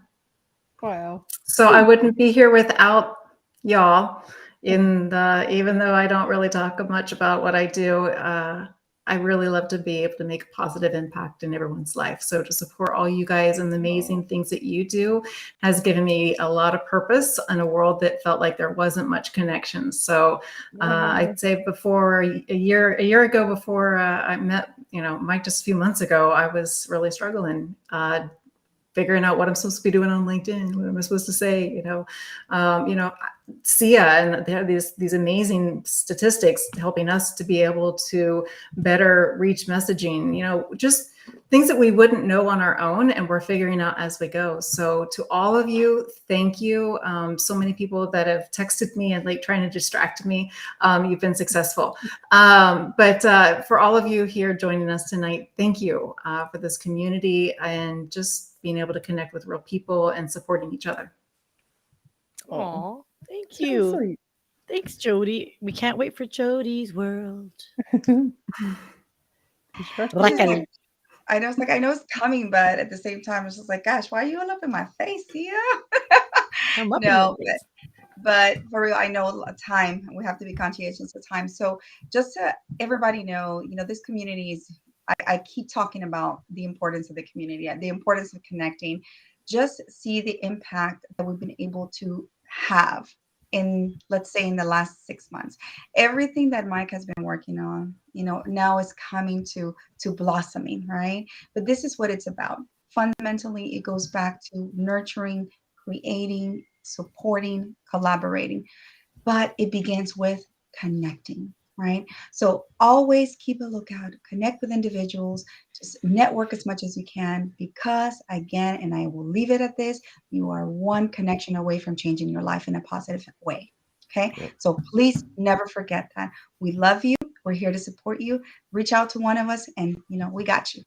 Wow. So I wouldn't be here without y'all. Even though I don't really talk much about what I do, I really love to be able to make a positive impact in everyone's life. So to support all you guys and the amazing things that you do has given me a lot of purpose in a world that felt like there wasn't much connection. So I'd say before a year ago, before I met, Mike just a few months ago, I was really struggling, figuring out what I'm supposed to be doing on LinkedIn. What am I supposed to say? Sia, and they have these amazing statistics helping us to be able to better reach messaging, just things that we wouldn't know on our own, and we're figuring out as we go. So to all of you, thank you. So many people that have texted me and like trying to distract me, you've been successful. But for all of you here joining us tonight, thank you for this community and just being able to connect with real people and supporting each other. Aw, thank you. Sweet. Thanks, Jodie. We can't wait for Jodie's world. Raquel. I know it's coming, but at the same time, it's just like, gosh, why are you all up in my face here? No, but for real, I know time. We have to be conscientious of time. So just to everybody know, this community is, I keep talking about the importance of the community, the importance of connecting. Just see the impact that we've been able to have in, let's say, in the last 6 months. Everything that Mike has been working on, now is coming to blossoming, right? But this is what it's about. Fundamentally, it goes back to nurturing, creating, supporting, collaborating. But it begins with connecting, right? So always keep a lookout, connect with individuals, just network as much as you can, because again, and I will leave it at this, you are one connection away from changing your life in a positive way. Okay. Yep. So please never forget that. We love you. We're here to support you. Reach out to one of us and we got you.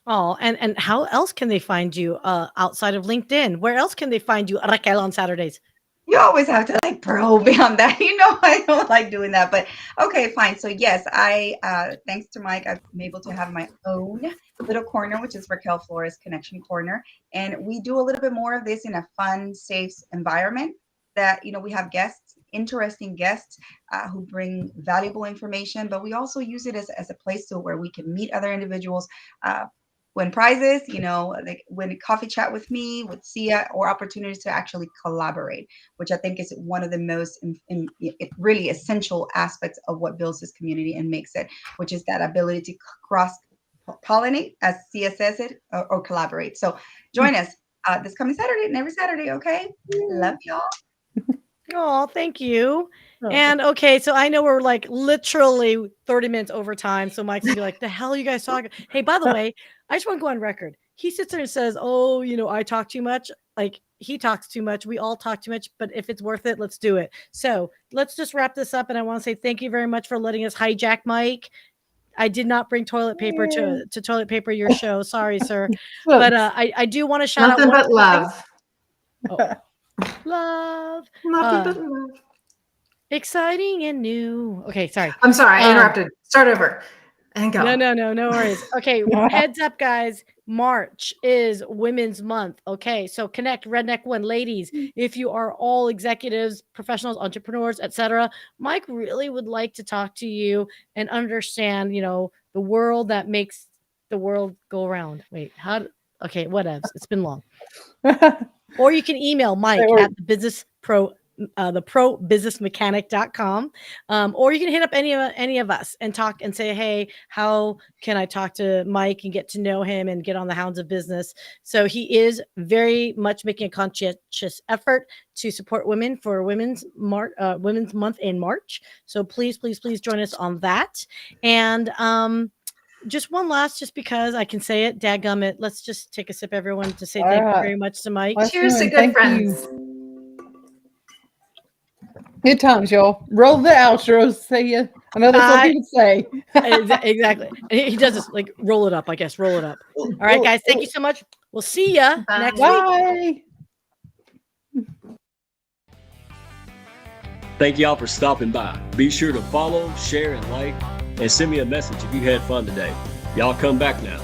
Oh, and how else can they find you outside of LinkedIn? Where else can they find you, Raquel, on Saturdays? You always have to probe on that. I don't like doing that, but okay, fine. So yes, thanks to Mike, I'm able to have my own little corner, which is Raquel Flores Connection Corner. And we do a little bit more of this in a fun, safe environment that, we have guests, interesting guests who bring valuable information, but we also use it as a place where we can meet other individuals, win prizes, like win a coffee chat with me, with Sia, or opportunities to actually collaborate, which I think is one of the most really essential aspects of what builds this community and makes it, which is that ability to cross-pollinate, as Sia says it, or collaborate. So join us this coming Saturday and every Saturday, okay? Love y'all. Oh, thank you. And okay, so I know we're literally 30 minutes over time. So Mike's gonna be like, the hell are you guys talking? Hey, by the way, I just want to go on record. He sits there and says, oh, I talk too much. He talks too much. We all talk too much, but if it's worth it, let's do it. So let's just wrap this up. And I want to say thank you very much for letting us hijack Mike. I did not bring toilet paper to toilet paper your show. Sorry, sir. But I do want to shout out. Nothing but love. Love. Nothing but love. Exciting and new. Okay, sorry. I'm sorry, I interrupted. Start over and go. No worries. Okay, heads up, guys. March is Women's Month. Okay, so connect, Redneck One, ladies. If you are all executives, professionals, entrepreneurs, etc., Mike really would like to talk to you and understand, the world that makes the world go around. Wait, okay, whatevs. It's been long. Or you can email Mike at theprobusinessmechanic.com. Or you can hit up any of us and talk and say, hey, how can I talk to Mike and get to know him and get on the hounds of business? So he is very much making a conscientious effort to support women for Women's Month in March. So please join us on that. And just one last, just because I can say it, dadgummit, let's just take a sip, everyone, to say thank you very much to Mike. Cheers to good friends. Good times, y'all. Roll the outro. See ya. I know that's what he would say. Exactly. He does this, roll it up, I guess. Roll it up. All right, guys. Thank you so much. We'll see ya next week. Bye. Thank y'all for stopping by. Be sure to follow, share, and like, and send me a message if you had fun today. Y'all come back now.